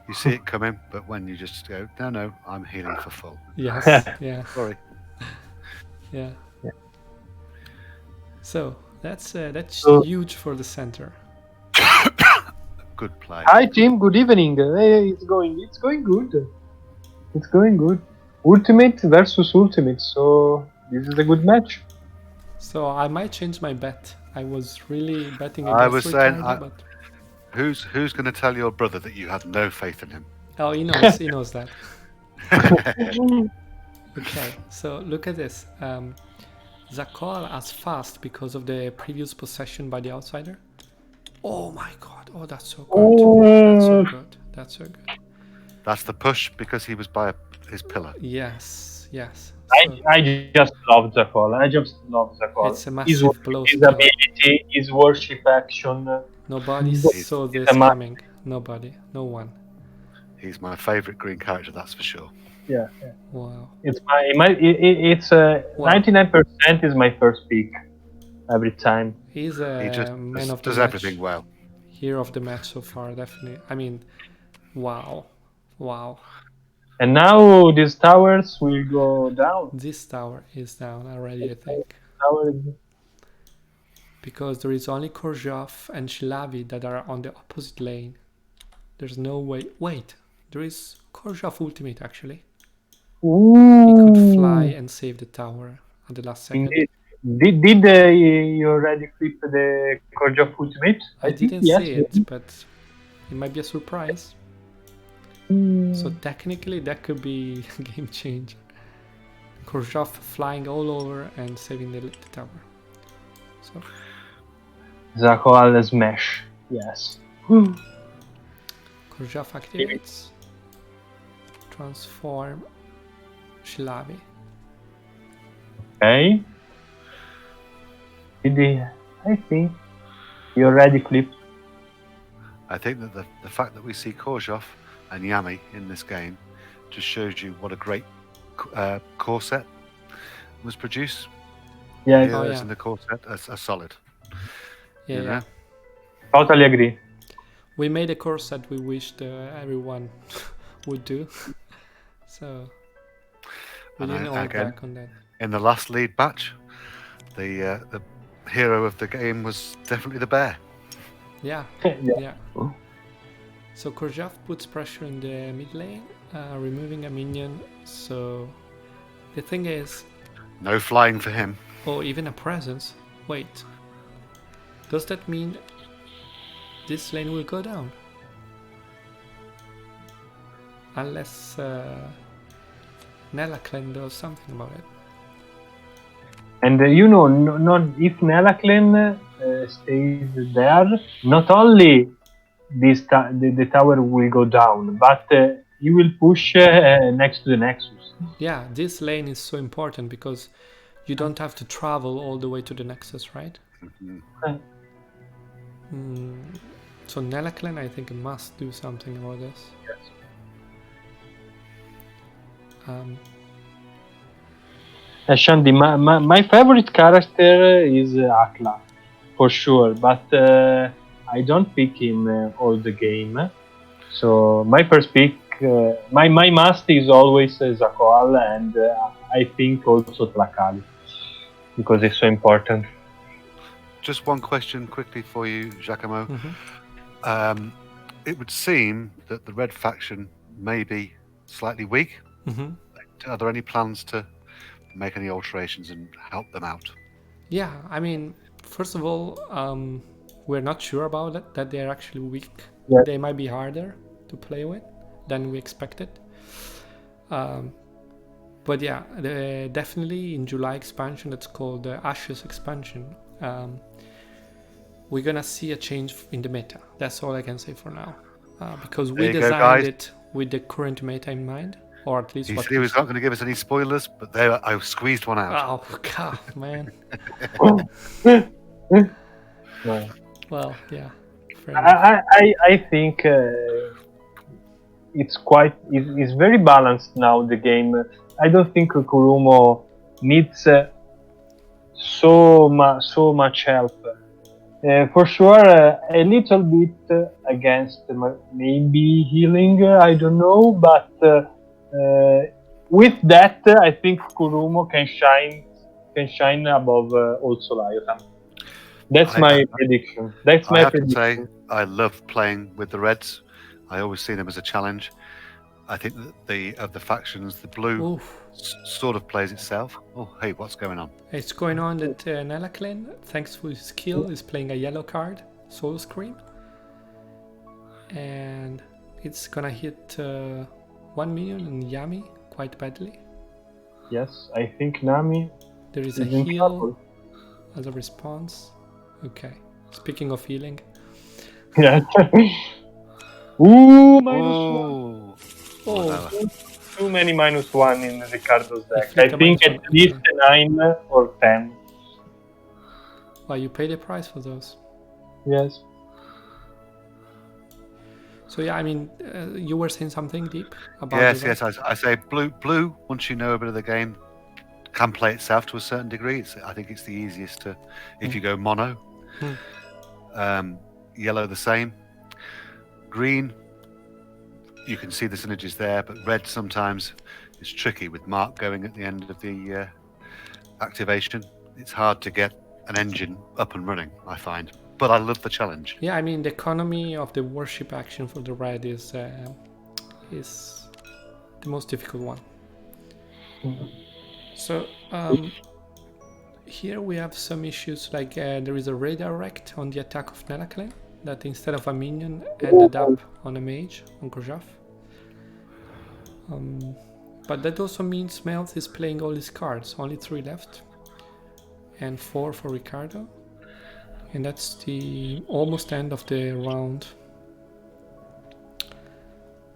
you see it coming, but when you just go, no, I'm healing for full. Yes, yeah, Sorry. yeah. So that's So- huge for the center. Good play. Hi team, good evening. Hey, it's going good. It's going good. Ultimate versus ultimate, so this is a good match. So I might change my bet. I was really betting I against was saying, Riccardo, but Who's going to tell your brother that you had no faith in him? oh, he knows that. Okay, so look at this. Zakol as fast because of the previous possession by the outsider. Oh my god! Oh, that's so good. That's so good. That's the push because he was by his pillar. Yes. I just love Zakol. It's a massive blow. His ability, his worship action. Nobody saw this a coming. Nobody. No one. He's my favourite green character, that's for sure. Yeah. Wow. It's 99% is my first pick every time. He's He a just man of the does match. everything well. Hero of the match so far, definitely. I mean, wow. And now these towers will go down. This tower is down already, I think. Because there is only Korjov and Shilavi that are on the opposite lane. There's no way. Wait, there is Korjov ultimate actually. Ooh. He could fly and save the tower at the last second. Indeed. Did you already flip the Korjov ultimate? I think didn't yes. see it, but it might be a surprise. So technically that could be a game changer. Korjov flying all over and saving the tower. So Zakoal smash. Yes. Korjov activates. Transform Shilavi. Okay. I think you already flipped. I think that the fact that we see Korjov and Yami in this game just shows you what a great core set was produced. Yeah, Heroes in the core set are solid. Yeah. Totally agree. We made a course that we wished everyone would do. So we didn't hold back on that. In the last lead batch, the hero of the game was definitely the bear. Yeah. So Korjov puts pressure in the mid lane, removing a minion. So the thing is, no flying for him. Or even a presence. Wait, does that mean this lane will go down? Unless Nelaclen does something about it. And not if Nelaclen stays there, not only the tower will go down, but he will push next to the Nexus. Yeah, this lane is so important because you don't have to travel all the way to the Nexus, right? So Nelaclen, I think, must do something about this. Yes. Shandy, my favorite character is Akla, for sure, but I don't pick him all the game. So my first pick, my must is always Zakoal, and I think also Tlakali, because it's so important. Just one question quickly for you, Giacomo. It would seem that the red faction may be slightly weak. Are there any plans to make any alterations and help them out? Yeah, I mean, first of all, we're not sure about it, that they're actually weak. Yeah. They might be harder to play with than we expected. But yeah, definitely in July expansion, that's called the Ashes expansion, we're gonna see a change in the meta. That's all I can say for now, because we designed it with the current meta in mind, or at least he said he was not going to give us any spoilers, but I squeezed one out. Oh god, man. Well, yeah. I think it's very balanced now, the game. I don't think Kurumo needs so much help. For sure, a little bit against maybe healing, I don't know, but with that, I think Kurumo can shine above also Lyotan. That's my prediction. I have to say, I love playing with the Reds. I always see them as a challenge. I think that of the factions, the blue sort of plays itself. Oh, hey, what's going on? It's going on that Nelaclen, thanks to his skill, is playing a yellow card, Soul Scream. And it's gonna hit 1 million in Yami quite badly. Yes, I think Nami. There is a heal as a response. Okay, speaking of healing. Yeah. Ooh, -1. Oh, too many -1 in Riccardo's deck. I think at least 9 or 10. Well, you pay the price for those. Yes. So yeah, I mean, you were saying something deep about. Yes. I say blue. Once you know a bit of the game, can play itself to a certain degree. I think it's the easiest to, if you go mono. Yellow the same. Green, you can see the synergies there, but red sometimes is tricky with Mark going at the end of the activation. It's hard to get an engine up and running, I find. But I love the challenge. Yeah, I mean, the economy of the worship action for the red is the most difficult one. So here we have some issues, like there is a redirect on the attack of Nelaklen that instead of a minion ended up on a mage, on Korjaf. But that also means Smeoz is playing all his cards, only 3 left, and 4 for Riccardo. And that's the almost end of the round.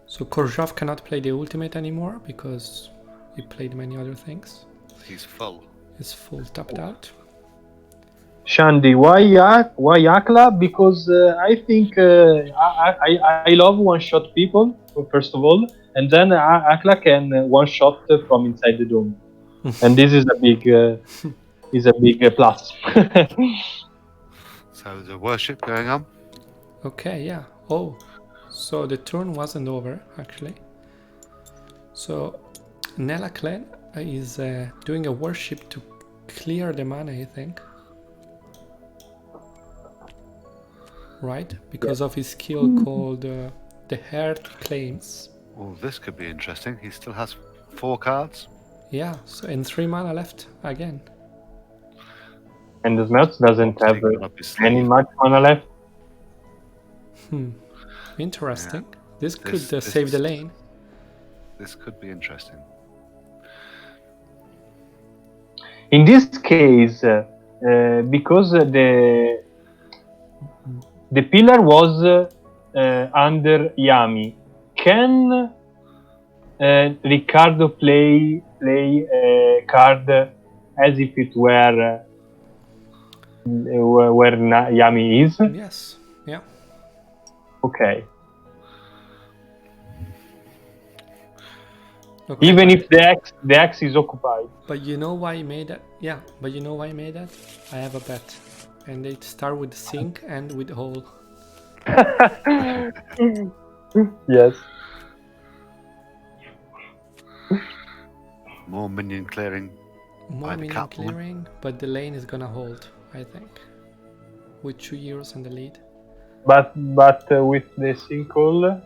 So Korjaf cannot play the ultimate anymore because he played many other things. He's full. He's full tapped out. Shandy, why Akla? Because I think I love one-shot people, first of all, and then Akla can one-shot from inside the dome, and this is a big plus. So there's a worship going on. Okay, yeah. Oh, so the turn wasn't over actually. So Nelaklen is doing a worship to clear the mana, I think. Right? Because of his skill called the Heart Claims. Oh, this could be interesting. He still has 4 cards. Yeah, so and 3 mana left again. And the Smeoz doesn't have Taking up his any sleeve. much mana left. Interesting. This could This save the is- lane. This could be interesting. In this case, because the pillar was under Yami, can Riccardo play a card as if it were where Yami is? Yes. Yeah. Okay. Okay, Even but- if the X is occupied. But you know why he made that? Yeah, but you know why he made that? I have a bet. And they start with sink and with hole. Yes. More minion clearing. More By the minion Catwoman. clearing, but the lane is gonna hold, I think. With 2 heroes in the lead. But with the sinkhole,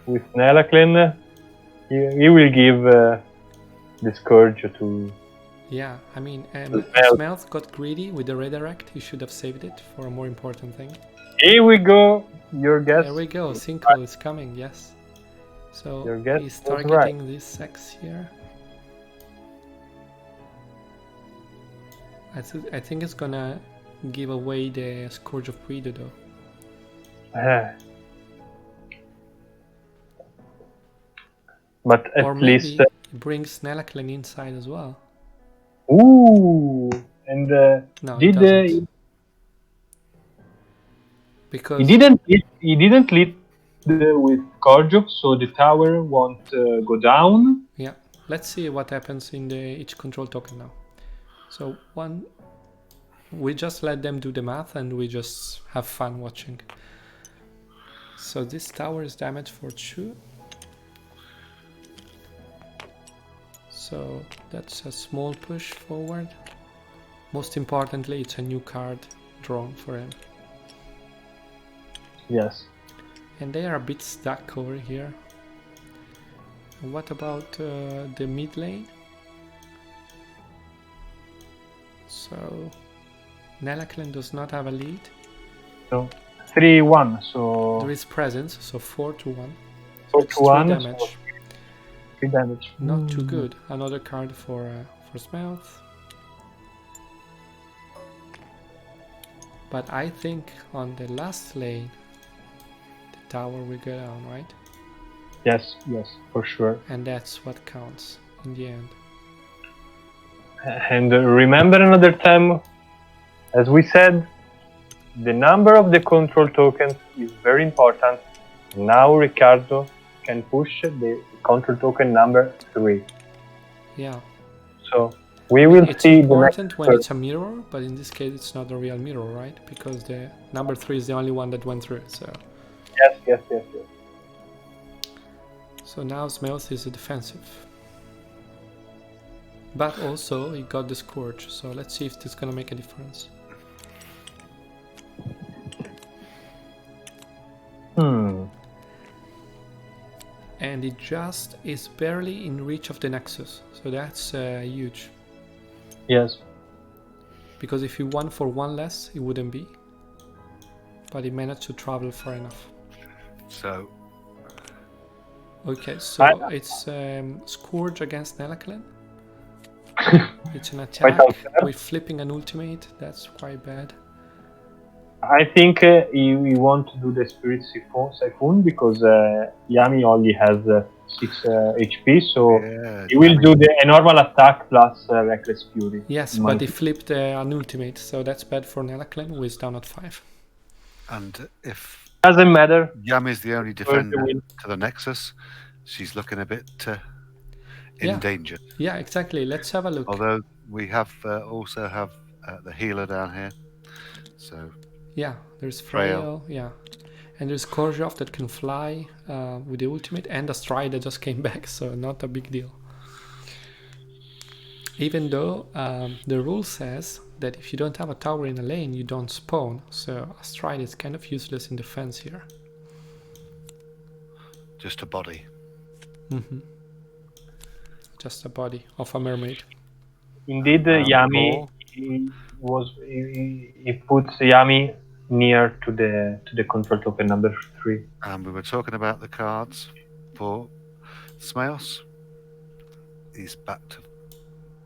with Nelaklen, he will give the scourge to. Yeah, I mean, Smeoz. Smeoz got greedy with the redirect. He should have saved it for a more important thing. Here we go. Your guess. There we go. Sinkhole is coming. Yes. So Your guess he's was targeting this X here. I think it's gonna give away the Scourge of Guido though. But at Or maybe least. it brings Nelaklen inside as well. Ooh. And No, did it doesn't. he Because didn't lead with Korjok, so the tower won't go down. yeah, let's see what happens in each control token now. So we just let them do the math and we just have fun watching. So this tower is damaged for 2. So that's a small push forward. Most importantly, it's a new card drawn for him. Yes. And they are a bit stuck over here. What about the mid lane? So Nelaklen does not have a lead. So 3-1. So There is presence, so 4-1. 4-1. Damage. So 3 damage. Not too good. Another card for Smeoz. But I think on the last lane, the tower will go down, right? Yes, for sure. And that's what counts in the end. And remember another time, as we said, the number of the control tokens is very important. Now Riccardo can push the control token number 3. Yeah. So we will It's see important when turn. it's a mirror, but in this case it's not a real mirror, right? Because the number 3 is the only one that went through it, so... Yes. So now Smeoz is a defensive. But also he got the Scourge, so let's see if this is gonna make a difference. and it just is barely in reach of the Nexus. So that's huge. Yes. Because if he won for one less, it wouldn't be. But he managed to travel far enough. So Okay, so it's Scourge against Nelaklen. It's an attack unfair. with flipping an ultimate. That's quite bad. I think he want to do the Spirit Siphon because Yami only has 6 HP, so yeah, he will do a normal attack plus Reckless Fury. Yes, but he flipped an ultimate, so that's bad for Nelaklen, who is down at 5. and if Doesn't matter. Yami's the only Where's the defender win? to the Nexus, she's looking a bit in Yeah. danger. Yeah, exactly. Let's have a look. Although we have also have the healer down here, so Yeah, there's Frail. Frail, yeah. And there's Korjov that can fly with the ultimate, and a Stride that just came back, so not a big deal. Even though the rule says that if you don't have a tower in a lane, you don't spawn, so a Stride is kind of useless in defense here. just a body. Just a body of a mermaid. Indeed, Yami he puts Yami near to the control token number 3. And we were talking about the cards for Smeoz. He's back to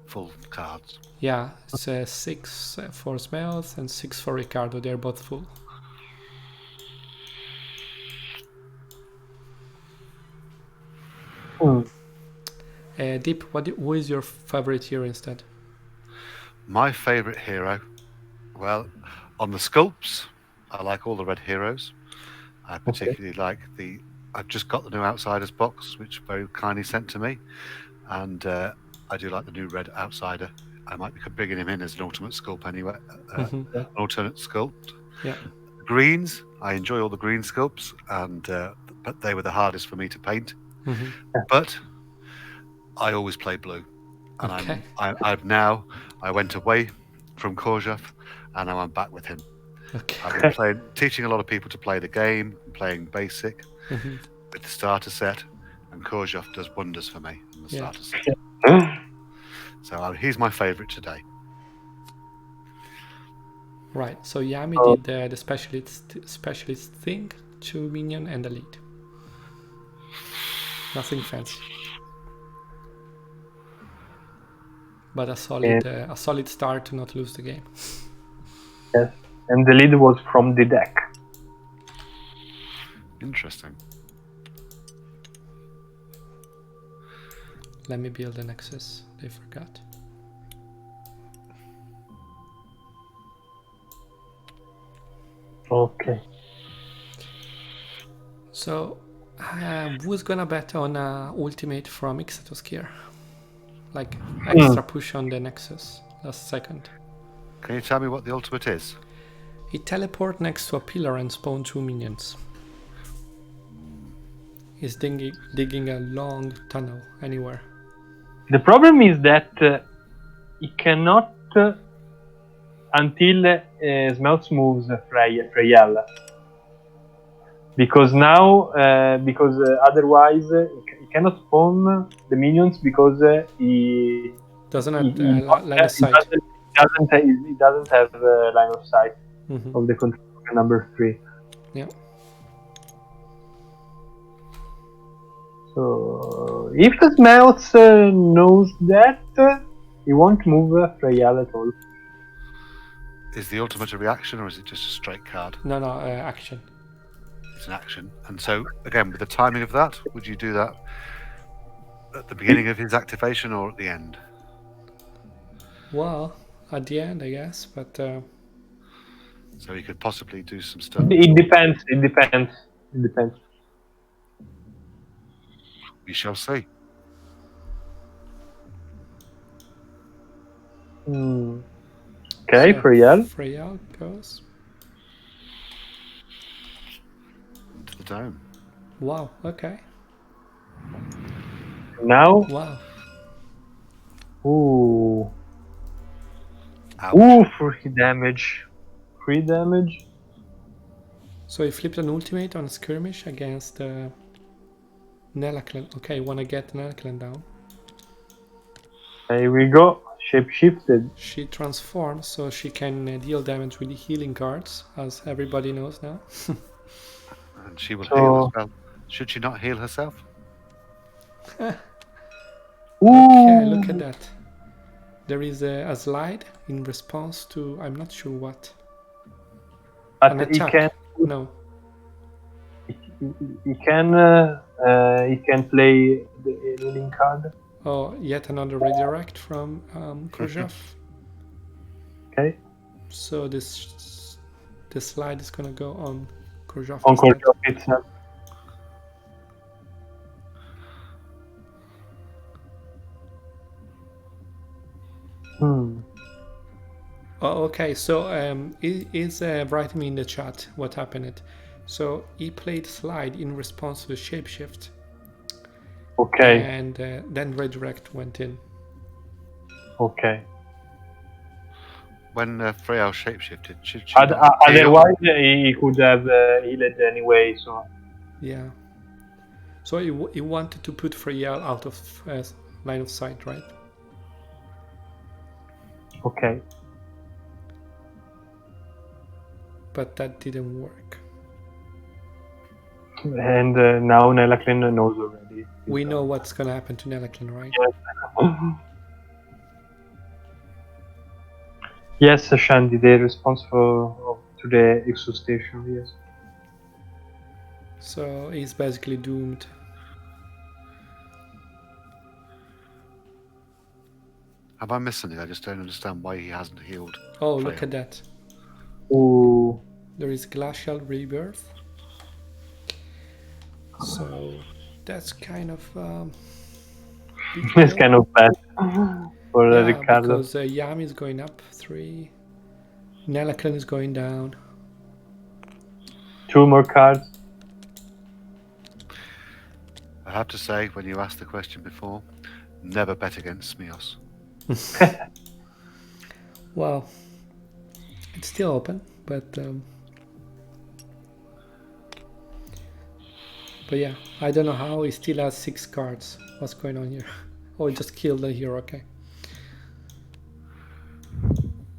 full cards. Yeah, it's 6 for Smeoz and 6 for Riccardo. They're both full. Deep, who is your favorite hero instead? My favourite hero, well, on the sculpts, I like all the red heroes. I particularly like I've just got the new Outsiders box, which very kindly sent to me, and I do like the new red Outsider. I might be bringing him in as an ultimate sculpt anyway, an alternate sculpt. Yeah. Greens, I enjoy all the green sculpts, and but they were the hardest for me to paint. But I always play blue, and Okay. I went away from Korjov, and now I'm back with him. Okay. I've been teaching a lot of people to play the game, playing basic with the starter set, and Korjov does wonders for me in the starter set. So he's my favourite today. Right, so Yami did the specialist thing, 2 minion and a lead. Nothing fancy. But a solid start to not lose the game. Yes, and the lead was from the deck. Interesting. Let me build the Nexus. They forgot. Okay. So, who's gonna bet on ultimate from Ixatos here? Like extra push on the Nexus last second. Can you tell me what the ultimate is? He teleport next to a pillar and spawn 2 minions. He's digging a long tunnel anywhere. The problem is that he cannot until Smeoz moves Freyal. Because now, otherwise he cannot spawn the minions because he doesn't have line of sight. He doesn't have line of sight of the control number 3. Yeah. So if Smeoz knows that, he won't move Freyal at all. Is the ultimate a reaction or is it just a straight card? No, action. It's an action. And so, again, with the timing of that, would you do that at the beginning of his activation or at the end? Well, at the end, I guess, but... So he could possibly do some stuff. It depends. We shall see. Okay, so Freyal goes. Into the dome. Wow, okay. Now. Wow. Ooh. Ouch. Ooh, 3 damage. 3 damage. So he flipped an ultimate on skirmish against Nelaclan. Okay, wanna get Nelaclan down. Here we go. Shape shifted. She transforms so she can deal damage with the healing cards, as everybody knows now. And she will So- heal as well. Should she not heal herself? Okay, look at that. There is a slide in response to I'm not sure what. An But he attack. can. No. He can play the healing card. Oh, yet another redirect from Khrushchev. Okay. So this slide is gonna go on Khrushchev. On instead. Khrushchev itself. Oh, okay. So is writing me in the chat what happened. So he played slide in response to the shapeshift. Okay. And then redirect went in. Okay. When Freyal shapeshifted, should she not heal? Otherwise, he could have healed anyway. So Yeah. So he wanted to put Freyal out of line of sight, right? okay. But that didn't work. And now Nelaclan knows already. We know what's gonna happen to Nelaclan, right? Yes, Shandy, the response to the Exo Station, yes. So he's basically doomed. Have I missed something? I just don't understand why he hasn't healed. Oh, look Freyal. at that. Ooh. There is glacial rebirth. So that's kind of big It's deal. kind of bad for Yeah, Riccardo. because Yami is going up 3. Nelaclan is going down. 2 more cards. I have to say, when you asked the question before, never bet against Smeoz. Well, it's still open, but yeah, I don't know how he still has 6 cards. What's going on here? Oh, he just killed the hero. Okay.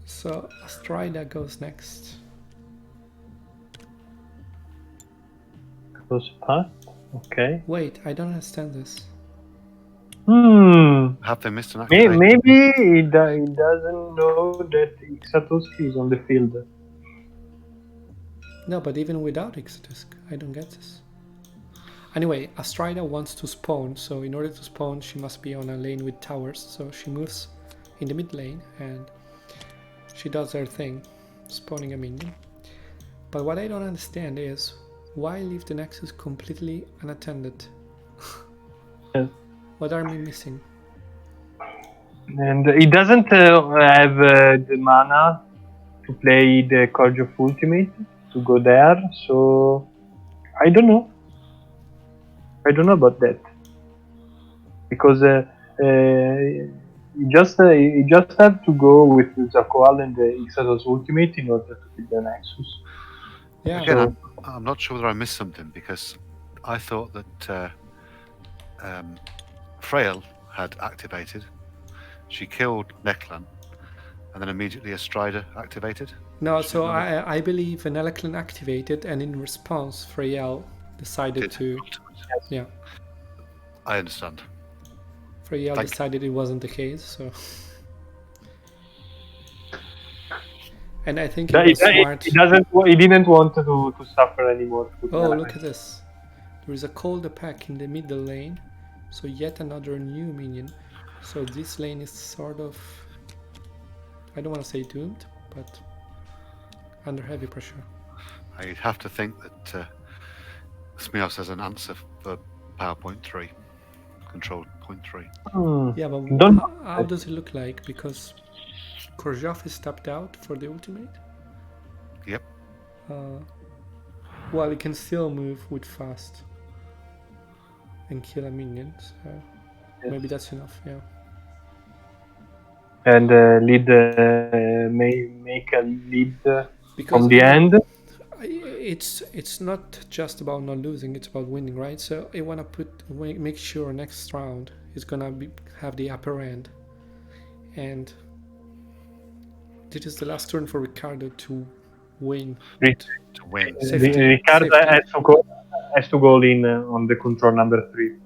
So Astrida goes next. Goes past. Okay. Wait, I don't understand this. Have they missed an activation? Maybe he doesn't know that Xatoski is on the field. No, but even without Ixotisk, I don't get this. Anyway, Astrida wants to spawn, so in order to spawn, she must be on a lane with towers. So she moves in the mid lane and she does her thing, spawning a minion. But what I don't understand is why leave the Nexus completely unattended? Yes. What are we missing? And he doesn't have the mana to play the Corge of Ultimate to go there, so I don't know. I don't know about that because you just have to go with Zakoal and the Ixados Ultimate in order to beat the Nexus. Yeah, Again, I'm not sure whether I missed something because I thought that Freyal had activated. She killed Neklan, and then immediately a Strider activated. no. She's So not- I believe Nelaclan activated, and in response, Freyal decided Did. to. Yeah, I understand. Freyal Thank you. decided it wasn't the case. So, and I think it was smart. He didn't want to suffer anymore. with Oh, Nelaclan. look at this. There is a cold pack in the middle lane, so yet another new minion. So this lane is sort of, I don't want to say doomed, but under heavy pressure. I have to think that Smeoz has an answer for PowerPoint 3, Control Point 3. Yeah, but Don't- how does it look like? Because Khrushchev is tapped out for the ultimate. Yep. Well, he can still move with fast and kill a minion, so maybe that's enough. Yeah. And make a lead Because from the end. it's not just about not losing, it's about winning, right? So I want to make sure next round is gonna have the upper end, and this is the last turn for Riccardo to win. To win. Riccardo has to go in on the control number 3.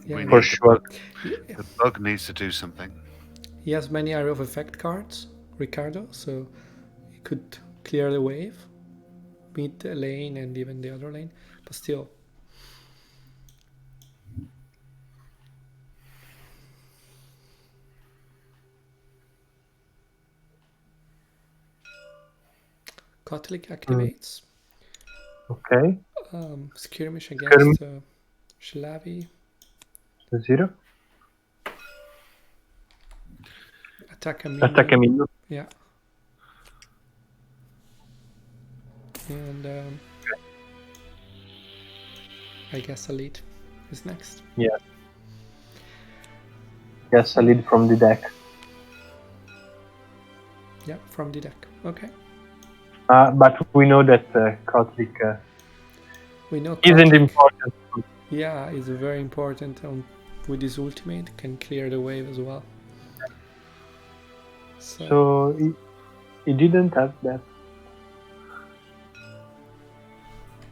Yeah, for sure. The bug needs to do something. He has many area of effect cards, Riccardo, so he could clear the wave, mid lane and even the other lane, but still. Kotlik activates. Okay. Skirmish against Shilavi. 0. Attack a minion. Attack a minion. Yeah. And I guess a lead is next. Yeah. Yes, a lead from the deck. Yeah, from the deck. Okay. But we know that Kotlik isn't important. Yeah, it's very important with his ultimate, can clear the wave as well. So he didn't have that.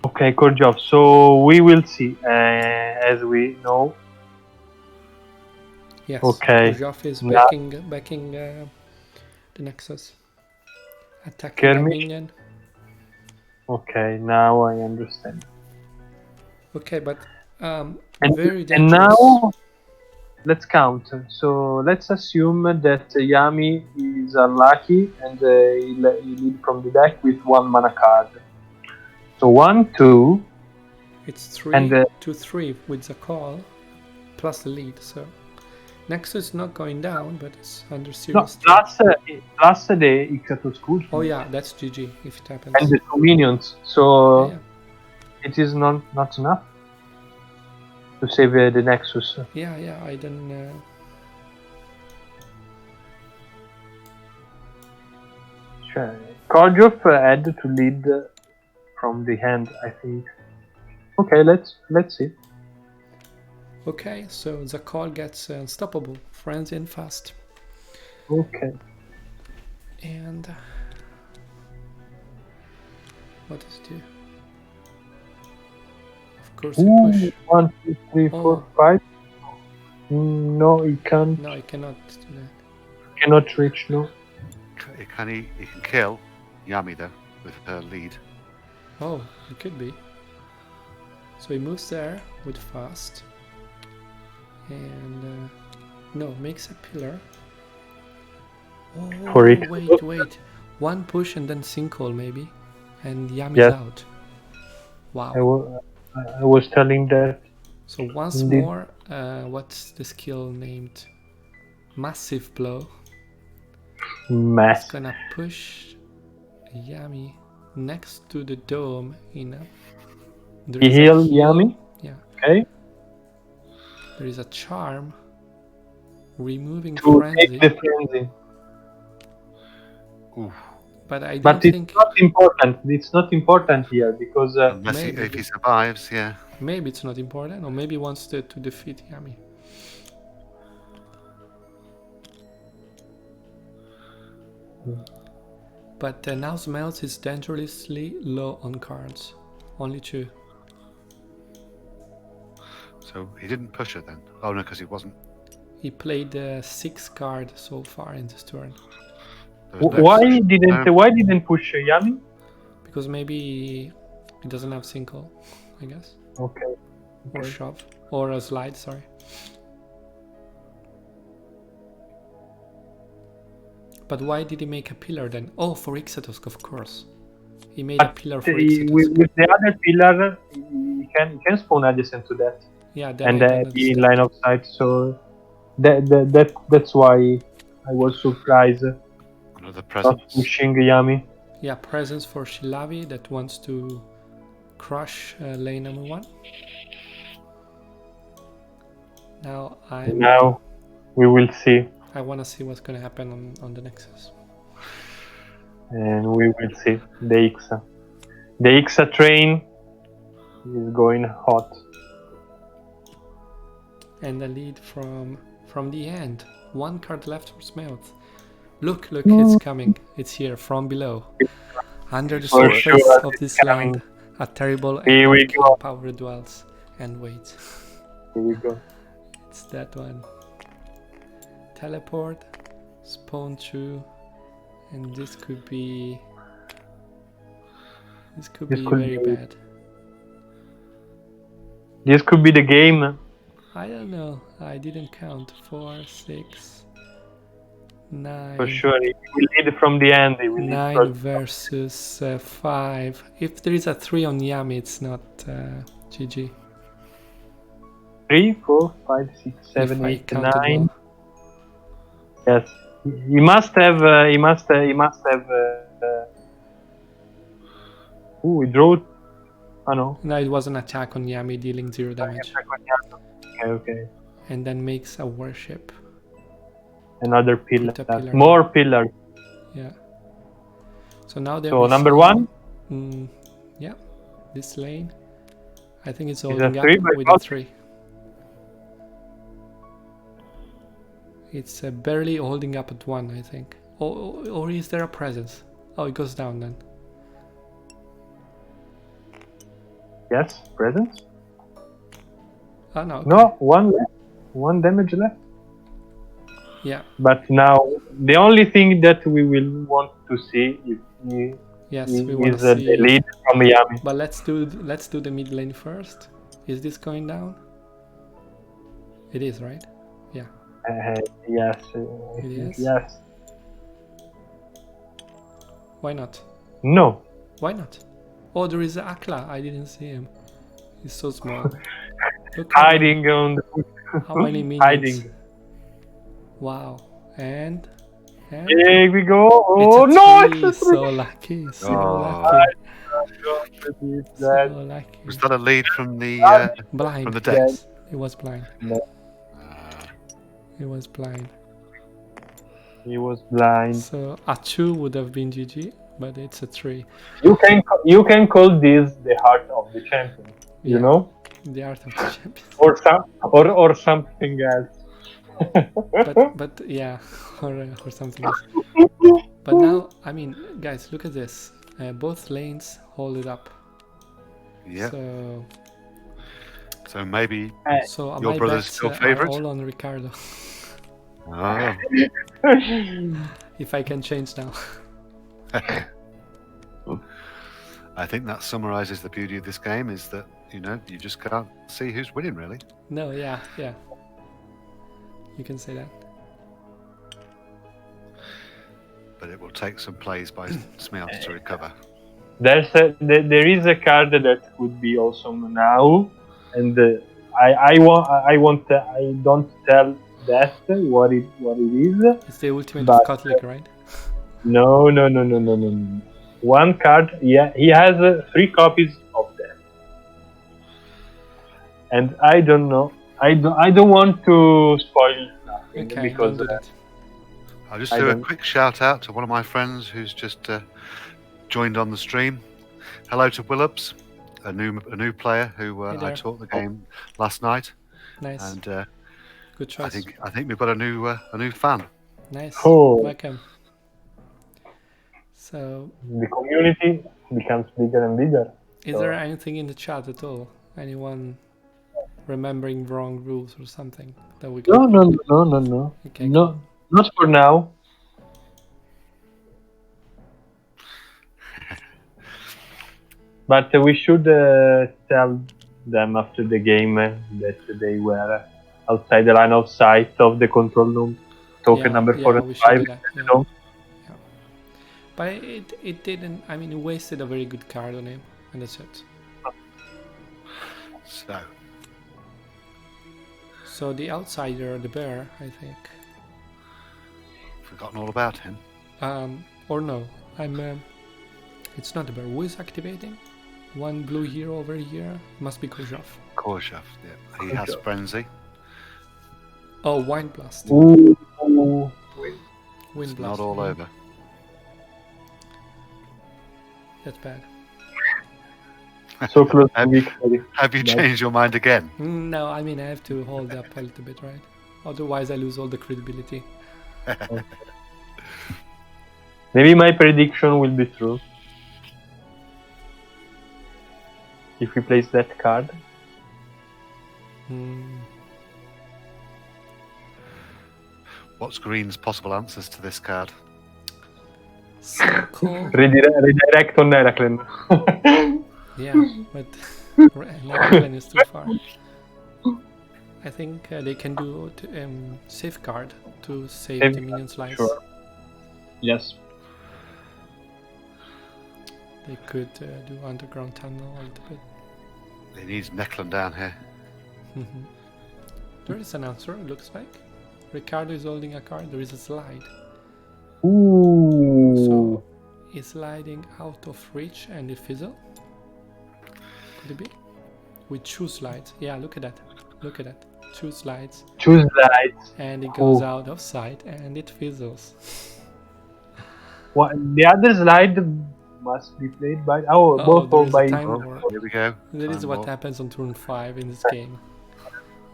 Okay, good job. So we will see, as we know. Yes. Okay. Korjov is backing the Nexus. Attacking a minion. Okay, now I understand. Okay, but And very dangerous. now let's count. So let's assume that Yami is unlucky and he lead from the deck with 1 mana card. So 1, 2. It's 3 and 2-3 with the call plus the lead. So Nexus is not going down, but it's under serious plus the Ixatus School. Oh yeah, that's GG if it happens. And the 2 minions. So yeah. It is not enough to save the Nexus. Yeah, I don't. Sure. Korjov had to lead from the hand, I think. Okay, let's see. Okay, so the call gets unstoppable, frenzy and fast. Okay. And what does it do? Of course, he push. 1, 2, 3, 4, 5. No, he can't. No, he cannot do that. Cannot reach. No. He can kill Yami though with her lead. Oh, it could be. So he moves there with fast. And no, makes a pillar. Oh, For it. Wait. 1 push and then sinkhole maybe. And Yami's out. Wow. I was telling that. So once more, what's the skill named? Massive Blow. It's gonna push Yami next to the dome in a... He heal Yami? Yeah. Okay. There is a charm. Removing to frenzy. Take the frenzy. Oof. But I don't think it's not important. It's not important here because unless if he survives, yeah. Maybe it's not important, or maybe he wants to defeat Yami. But now Smeoz is dangerously low on cards. Only 2. So he didn't push her then? Oh no, because he wasn't. He played 6 cards so far in this turn. Why didn't push Yami? Because maybe he doesn't have single, I guess. Okay. Or shove. Or a slide, sorry. But why did he make a pillar then? Oh, for Ixatos, of course. He made a pillar for Ixatos. With the other pillar, he can spawn adjacent to that. Yeah, and be in line of sight. So that's why I was surprised. Another presence. Pushing Yami. Yeah, presence for Shilavi that wants to crush lane number 1. Now we will see. I want to see what's going to happen on the Nexus. And we will see the Ixa. The Ixa train is going hot. And the lead from the end. One card left for Smeoz. Look, it's coming. It's here from below. Under the For surface sure, of it's this coming. land, a terrible and Here we arcane go. power dwells. And wait, Here we go. it's that one. Teleport, spawn 2, and this could be very bad. This could be the game. I don't know. I didn't count. 4, 6, 9. For sure, it will lead from the end. It will lead 9 first. versus 5. If there is a 3 on Yami, it's not GG. 3, 4, 5, 6, If 7, I 8, counted 9. well. Yes, he must have. He must have. We drew. Oh no. No, it was an attack on Yami dealing 0 damage. Okay. And then makes a warship. Another pillar. Put a pillar More pillars. Yeah. So now there So we number see- 1. Yeah. This lane. I think it's a holding up 3 by with a what? 3. It's barely holding up at 1, I think. Or is there a presence? Oh, it goes down then. Yes, presence. Oh, no. Okay. No, 1 left. 1 damage left. Yeah. But now the only thing that we will want to see Yes, is we want to the see. lead from Yami. But let's do the mid lane first. Is this going down? It is, right? Yeah. Yes. It is? Yes. Why not? No. Why not? Oh, there is Akla. I didn't see him. He's so small. Look how Hiding on the. how many minions. Hiding. Wow. And Here we go. it's Oh a no! tree. It's a 3. So lucky. So Oh. lucky. It's So that. lucky. Was that a lead from the Blind. from the deck? It was blind. It was blind. He was blind. So a 2 would have been GG, but it's a 3. You can call this the heart of the champion. You Yeah. know, The art of the champion. or something else. but yeah, or something else. But now, I mean, guys, look at this. Both lanes hold it up. Yeah. So maybe. my Your brother's bets still are favourite? all on Riccardo. Oh. If I can change now. I think that summarizes the beauty of this game is that you just can't see who's winning really. No, yeah. You can say that. But it will take some plays by Smeoz to recover. There is a card that could be awesome now, and I don't tell that what it is. It's the ultimate But, of Kotlik, right? No. One card. Yeah, he has 3 copies of that, and I don't know. I don't want to spoil nothing Okay, because don't do that. I'll just I do a don't- quick shout out to one of my friends who's just joined on the stream. Hello to Willops, a new player who Hey I there. taught the game last night, Nice. and Good I choice. think we've got a new fan. Nice. Oh. Welcome. So, the community becomes bigger and bigger. is there anything in the chat at all? Anyone remembering wrong rules or something that we can... No. Okay, No, not for now. But we should tell them after the game that they were outside the line of sight of the control room. Token number 4 we and should 5. do that, yeah. No? Yeah. But it didn't... I mean, it wasted a very good card on him, and that's it. So the outsider, the bear, I think. Forgotten all about him. Or no, it's not the bear. Who is activating? One blue hero over here. Must be Kozhov. Korshav, yeah. He has frenzy. Oh, Wind Blast. Ooh. Wind It's Blast. not all yeah. over. That's bad. So close to victory. Have you But- changed your mind again? No, I mean I have to hold up a little bit, right? Otherwise I lose all the credibility. Maybe my prediction will be true. If we place that card. What's green's possible answers to this card? Circle. Redirect on Heraclen. Yeah, but Heraclen is too far. I think they can do safeguard to save the Safeguard, minions' lives. sure. Yes. They could do underground tunnel a little bit. He needs Necklin down here. There is an answer, it looks like. Riccardo is holding a card, there is a slide. Ooh. So, he's sliding out of reach and it fizzle. Could it be? With 2 slides. Yeah, look at that. Look at that. 2 slides. Choose lights. And it goes out of sight and it fizzles. What, the other slide must be played by both there or is by a time warp. Here we go. That is Time what warp. happens on turn 5 in this game.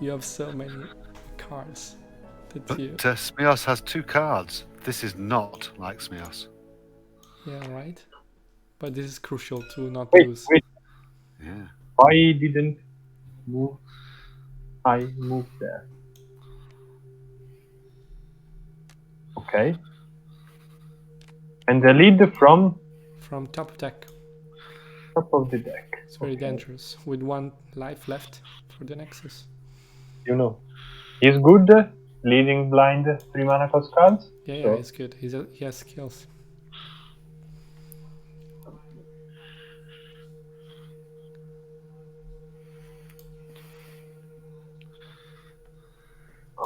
You have so many cards that But you... Smeoz has 2 cards. This is not like Smeoz. Yeah, right? But this is crucial to not Wait, lose. Yeah. why didn't move? I moved there. Okay. And the lead from From top deck. top of the deck. It's very dangerous. With 1 life left for the Nexus. You know, he's good leading blind 3 mana cost cards. Yeah, So- he's good. He has skills.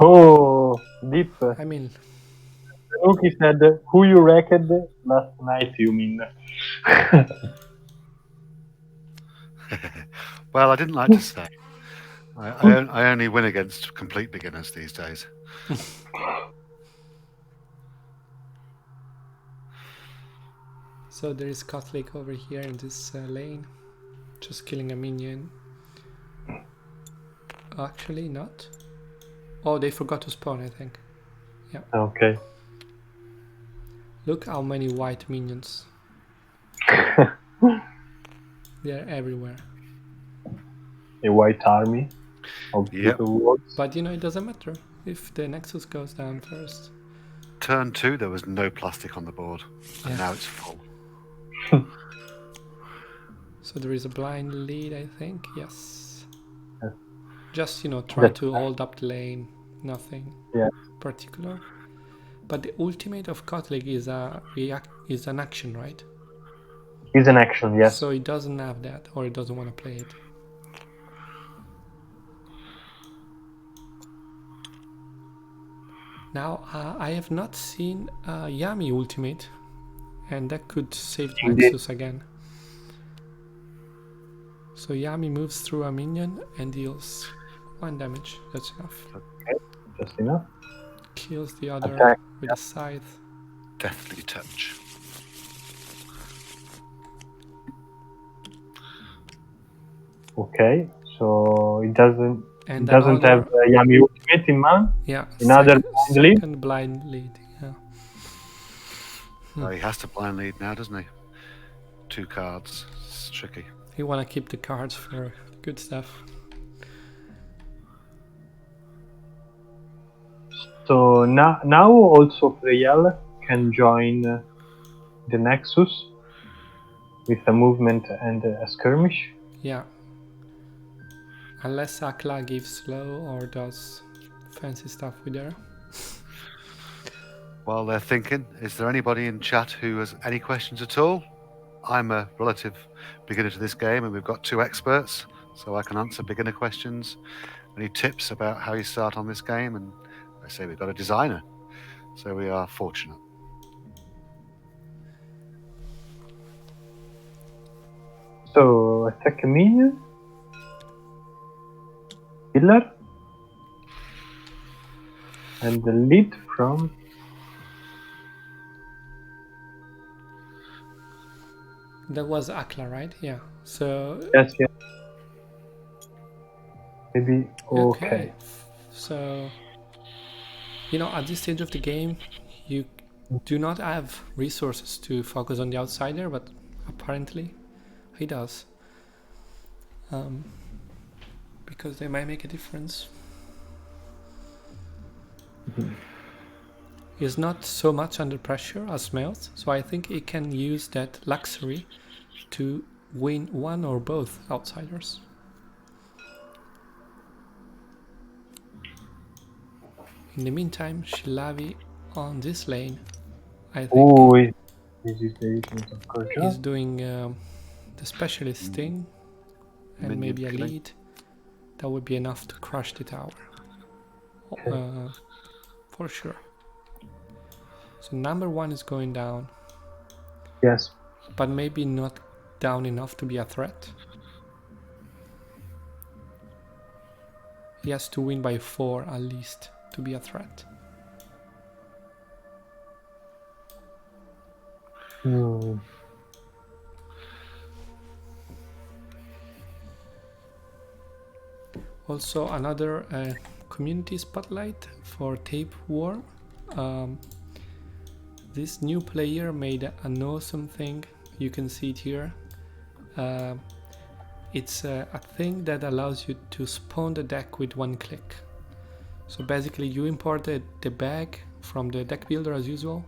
Oh, deep. I mean, He said, "Who you wrecked last night? You mean?" Well, I didn't like to say. I only win against complete beginners these days. so there is Kotlik over here in this lane. Just killing a minion. Actually, not. Oh, they forgot to spawn, I think. Okay. Look how many white minions. They're everywhere. A white army of Yep. little wards. But you know, it doesn't matter if the Nexus goes down first. Turn 2, there was no plastic on the board, and Yeah. now it's full. So there is a blind lead, I think. Yes. Yeah. Just, you know, try That's to hold up the lane. Nothing Yeah. particular. But the ultimate of Kotlik is an action, right? Is an action, yes. So he doesn't have that, or he doesn't want to play it. Now, I have not seen Yami ultimate, and that could save the Indeed. Nexus again. So Yami moves through a minion and deals 1 damage. That's enough. Just enough. Kills the other Attack, with a scythe. Deathly touch. Okay. So it doesn't And have Yami ultimate in man. yeah, another blind lead? second blind lead. Yeah. Oh, he has to blind lead now, doesn't he? 2 cards. It's tricky. You want to keep the cards for good stuff. So now also Freyal can join the Nexus with a movement and a skirmish. Yeah. Unless Akla gives slow or does fancy stuff with her. While they're thinking, is there anybody in chat who has any questions at all? I'm a relative beginner to this game, and we've got 2 experts, so I can answer beginner questions. Any tips about how you start on this game? And I say we've got a designer, so we are fortunate. So attack a minion. Killer. And the lead from That was Akla, right? Yeah. So Yes, yeah. Maybe okay. So at this stage of the game, you do not have resources to focus on the outsider, but apparently he does. Because they might make a difference. He's not so much under pressure as Smeoz, so I think he can use that luxury to win one or both outsiders. In the meantime, Shilavi on this lane, I think he's doing the specialist thing, and Minion maybe a killing. lead. That would be enough to crush the tower. For sure. So number 1 is going down. Yes. But maybe not down enough to be a threat. He has to win by 4 at least to be a threat. Also another community spotlight for Tapeworm. This new player made an awesome thing. You can see it here. It's a thing that allows you to spawn the deck with one click. So basically you imported the bag from the deck builder as usual.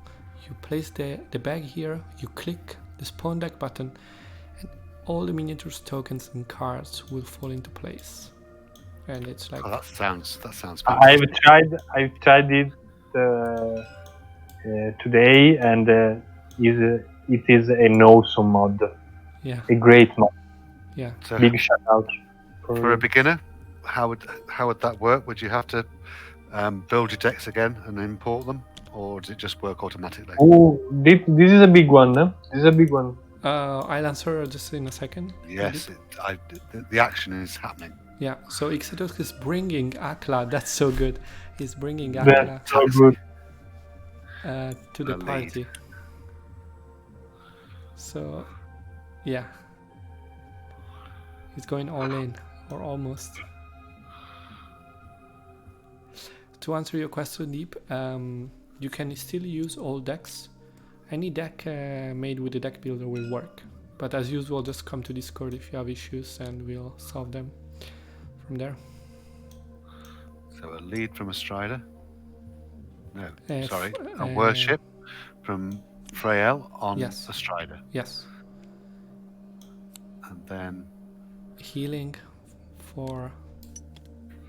You place the bag here, you click the spawn deck button, and all the miniatures, tokens and cards will fall into place. And it's like that sounds good. I've tried it today, and it is an awesome mod. Yeah. A great mod. Yeah. So Big shout out for a beginner. How would that work? Would you have to build your decks again and import them, or does it just work automatically? Oh, this is a big one. Huh? This is a big one. I'll answer just in a second. Yes, the action is happening. Yeah, so Ixedos is bringing Akla. That's so good. He's bringing Akla. That's so good. To the party. So, yeah. He's going all in, or almost. To answer your question, Deep, you can still use all decks. Any deck made with the deck builder will work. But as usual, just come to Discord if you have issues and we'll solve them from there. So a lead from a Strider. No, sorry. A a worship from Freyel on yes. a Strider. Yes. And then healing for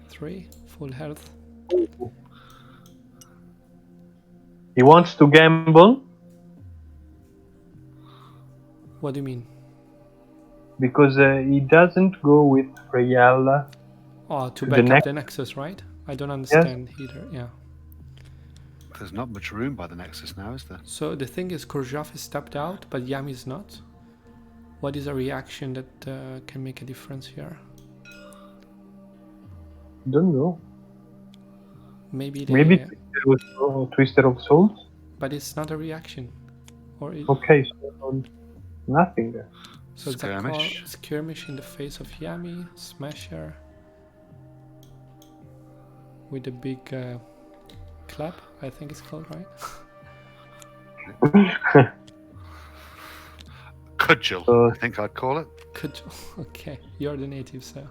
3, full health. He wants to gamble. What do you mean? Because he doesn't go with Freyal. To back up the Nexus, right? I don't understand either. Yeah. There's not much room by the Nexus now, is there? So the thing is, Khrushchev is stepped out, but Yami is not. What is a reaction that can make a difference here? Don't know. Maybe Twister of Souls. But it's not a reaction. Okay, so nothing. So skirmish. It's a skirmish in the face of Yami, Smasher, with a big clap, I think it's called, right? Cudgel, I think I'd call it. Cudgel, okay. You're the native, so.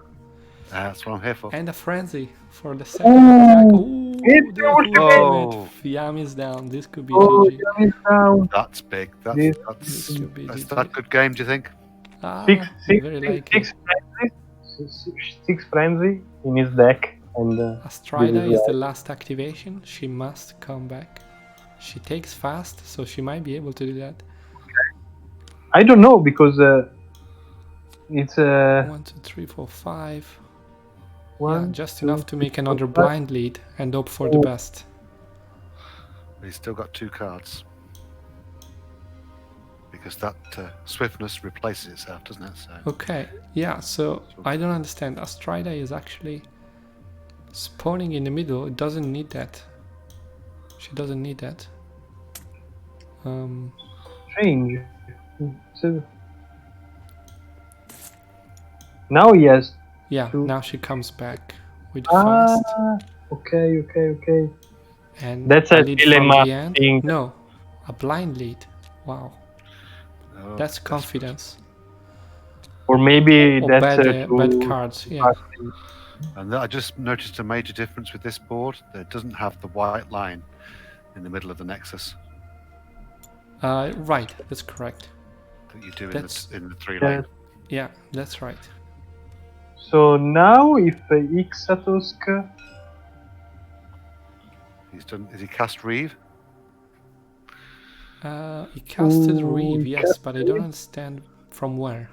That's what I'm here for. And a frenzy for the second attack. Ooh, the ultimate. Yami's down. This could be GG. Yami's down. That's big. That's that good game, do you think? Six frenzy in his deck, and Astrida is the last activation. She must come back. She takes fast, so she might be able to do that. I don't know, because it's 1, 2, 3, 4, 5. Just enough to make another blind lead and hope for the best. He's still got 2 cards. Because that swiftness replaces itself, doesn't it? So. Okay, yeah, so I don't understand. Astrida is actually spawning in the middle. It doesn't need that. She doesn't need that. Strange. Now he has Yeah, two. now she comes back with fast. Okay. And That's a a lead dilemma from the end. thing. No, a blind lead. Wow, Oh, that's desperate. confidence. Or maybe Or that's bad cards. Yeah. And I just noticed a major difference with this board. That it doesn't have the white line in the middle of the nexus Right, that's correct. that you do That's- in the 3 lane. Yeah, that's right. So now if Ixatusk, He's done. Is he cast Reeve? He casted Ooh, Reeve, he yes, but I don't casted- understand from where.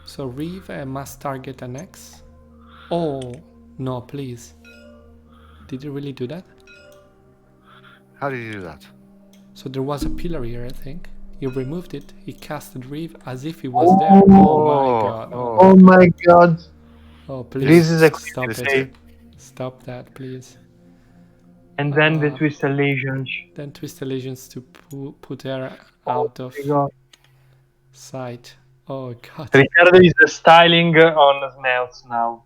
So Reeve must target an X. Oh, no, please. Did he really do that? How did you do that? So there was a pillar here, I think. He removed it, he casted Reeve as if he was there. Oh my god. Oh my god. Oh, please. This is a stop this it. save. Stop that, please. And then the Twisted Legions. Then Twisted Legions to put her out of my god. sight. Oh god. Riccardo is styling on Smeoz now.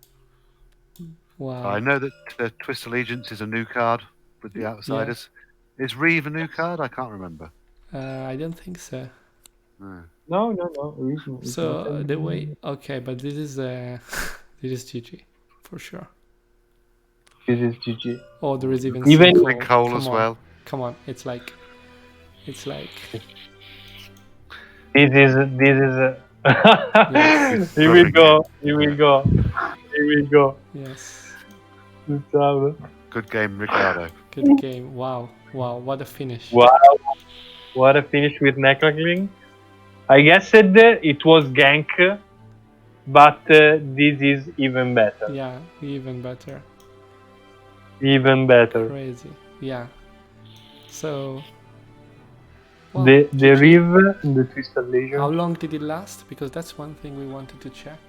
Wow. I know that Twist Allegiance is a new card with the outsiders. Is Reeve a new card? I can't remember. I don't think so. No. It's So not the way, okay, but this is this is GG for sure. This is GG. Oh, there is even Sinkhole Come as on. well. Come on, it's like This is. Yes. Here we go. yes. Good job. Good game, Riccardo. Good game. Wow, what a finish. Wow, what a finish with Necklackling. I guess it was gank, but this is even better. Yeah, even better. Even better. Crazy. Yeah. So well, The GG. Reeve and the Twisted Legion. How long did it last? Because that's one thing we wanted to check.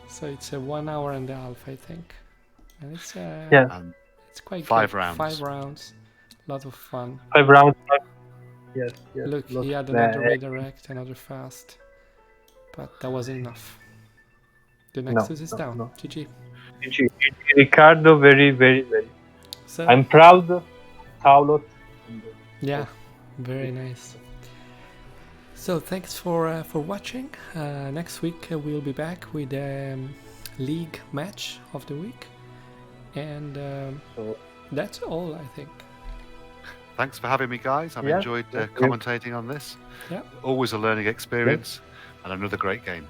So it's a 1 hour and a half, I think. And it's And it's quite 5 good. rounds. 5 rounds. Lot of fun. 5 rounds. Yes. Look, lots he had of another that. redirect, another fast. But that wasn't enough. The Nexus is down. no. GG. GG. Riccardo, very. So I'm proud of Taulot. yeah, very nice. So thanks for watching. Next week we'll be back with league match of the week, and that's all I think. Thanks for having me, guys. I've enjoyed commentating on this. Yeah. Always a learning experience and another great game.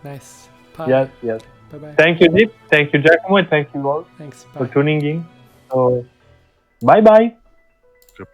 Nice. Bye. Yes. Bye bye. Thank you, Deep. Thank you, Giacomo. And thank you all Thanks. Bye. for tuning in. So, bye.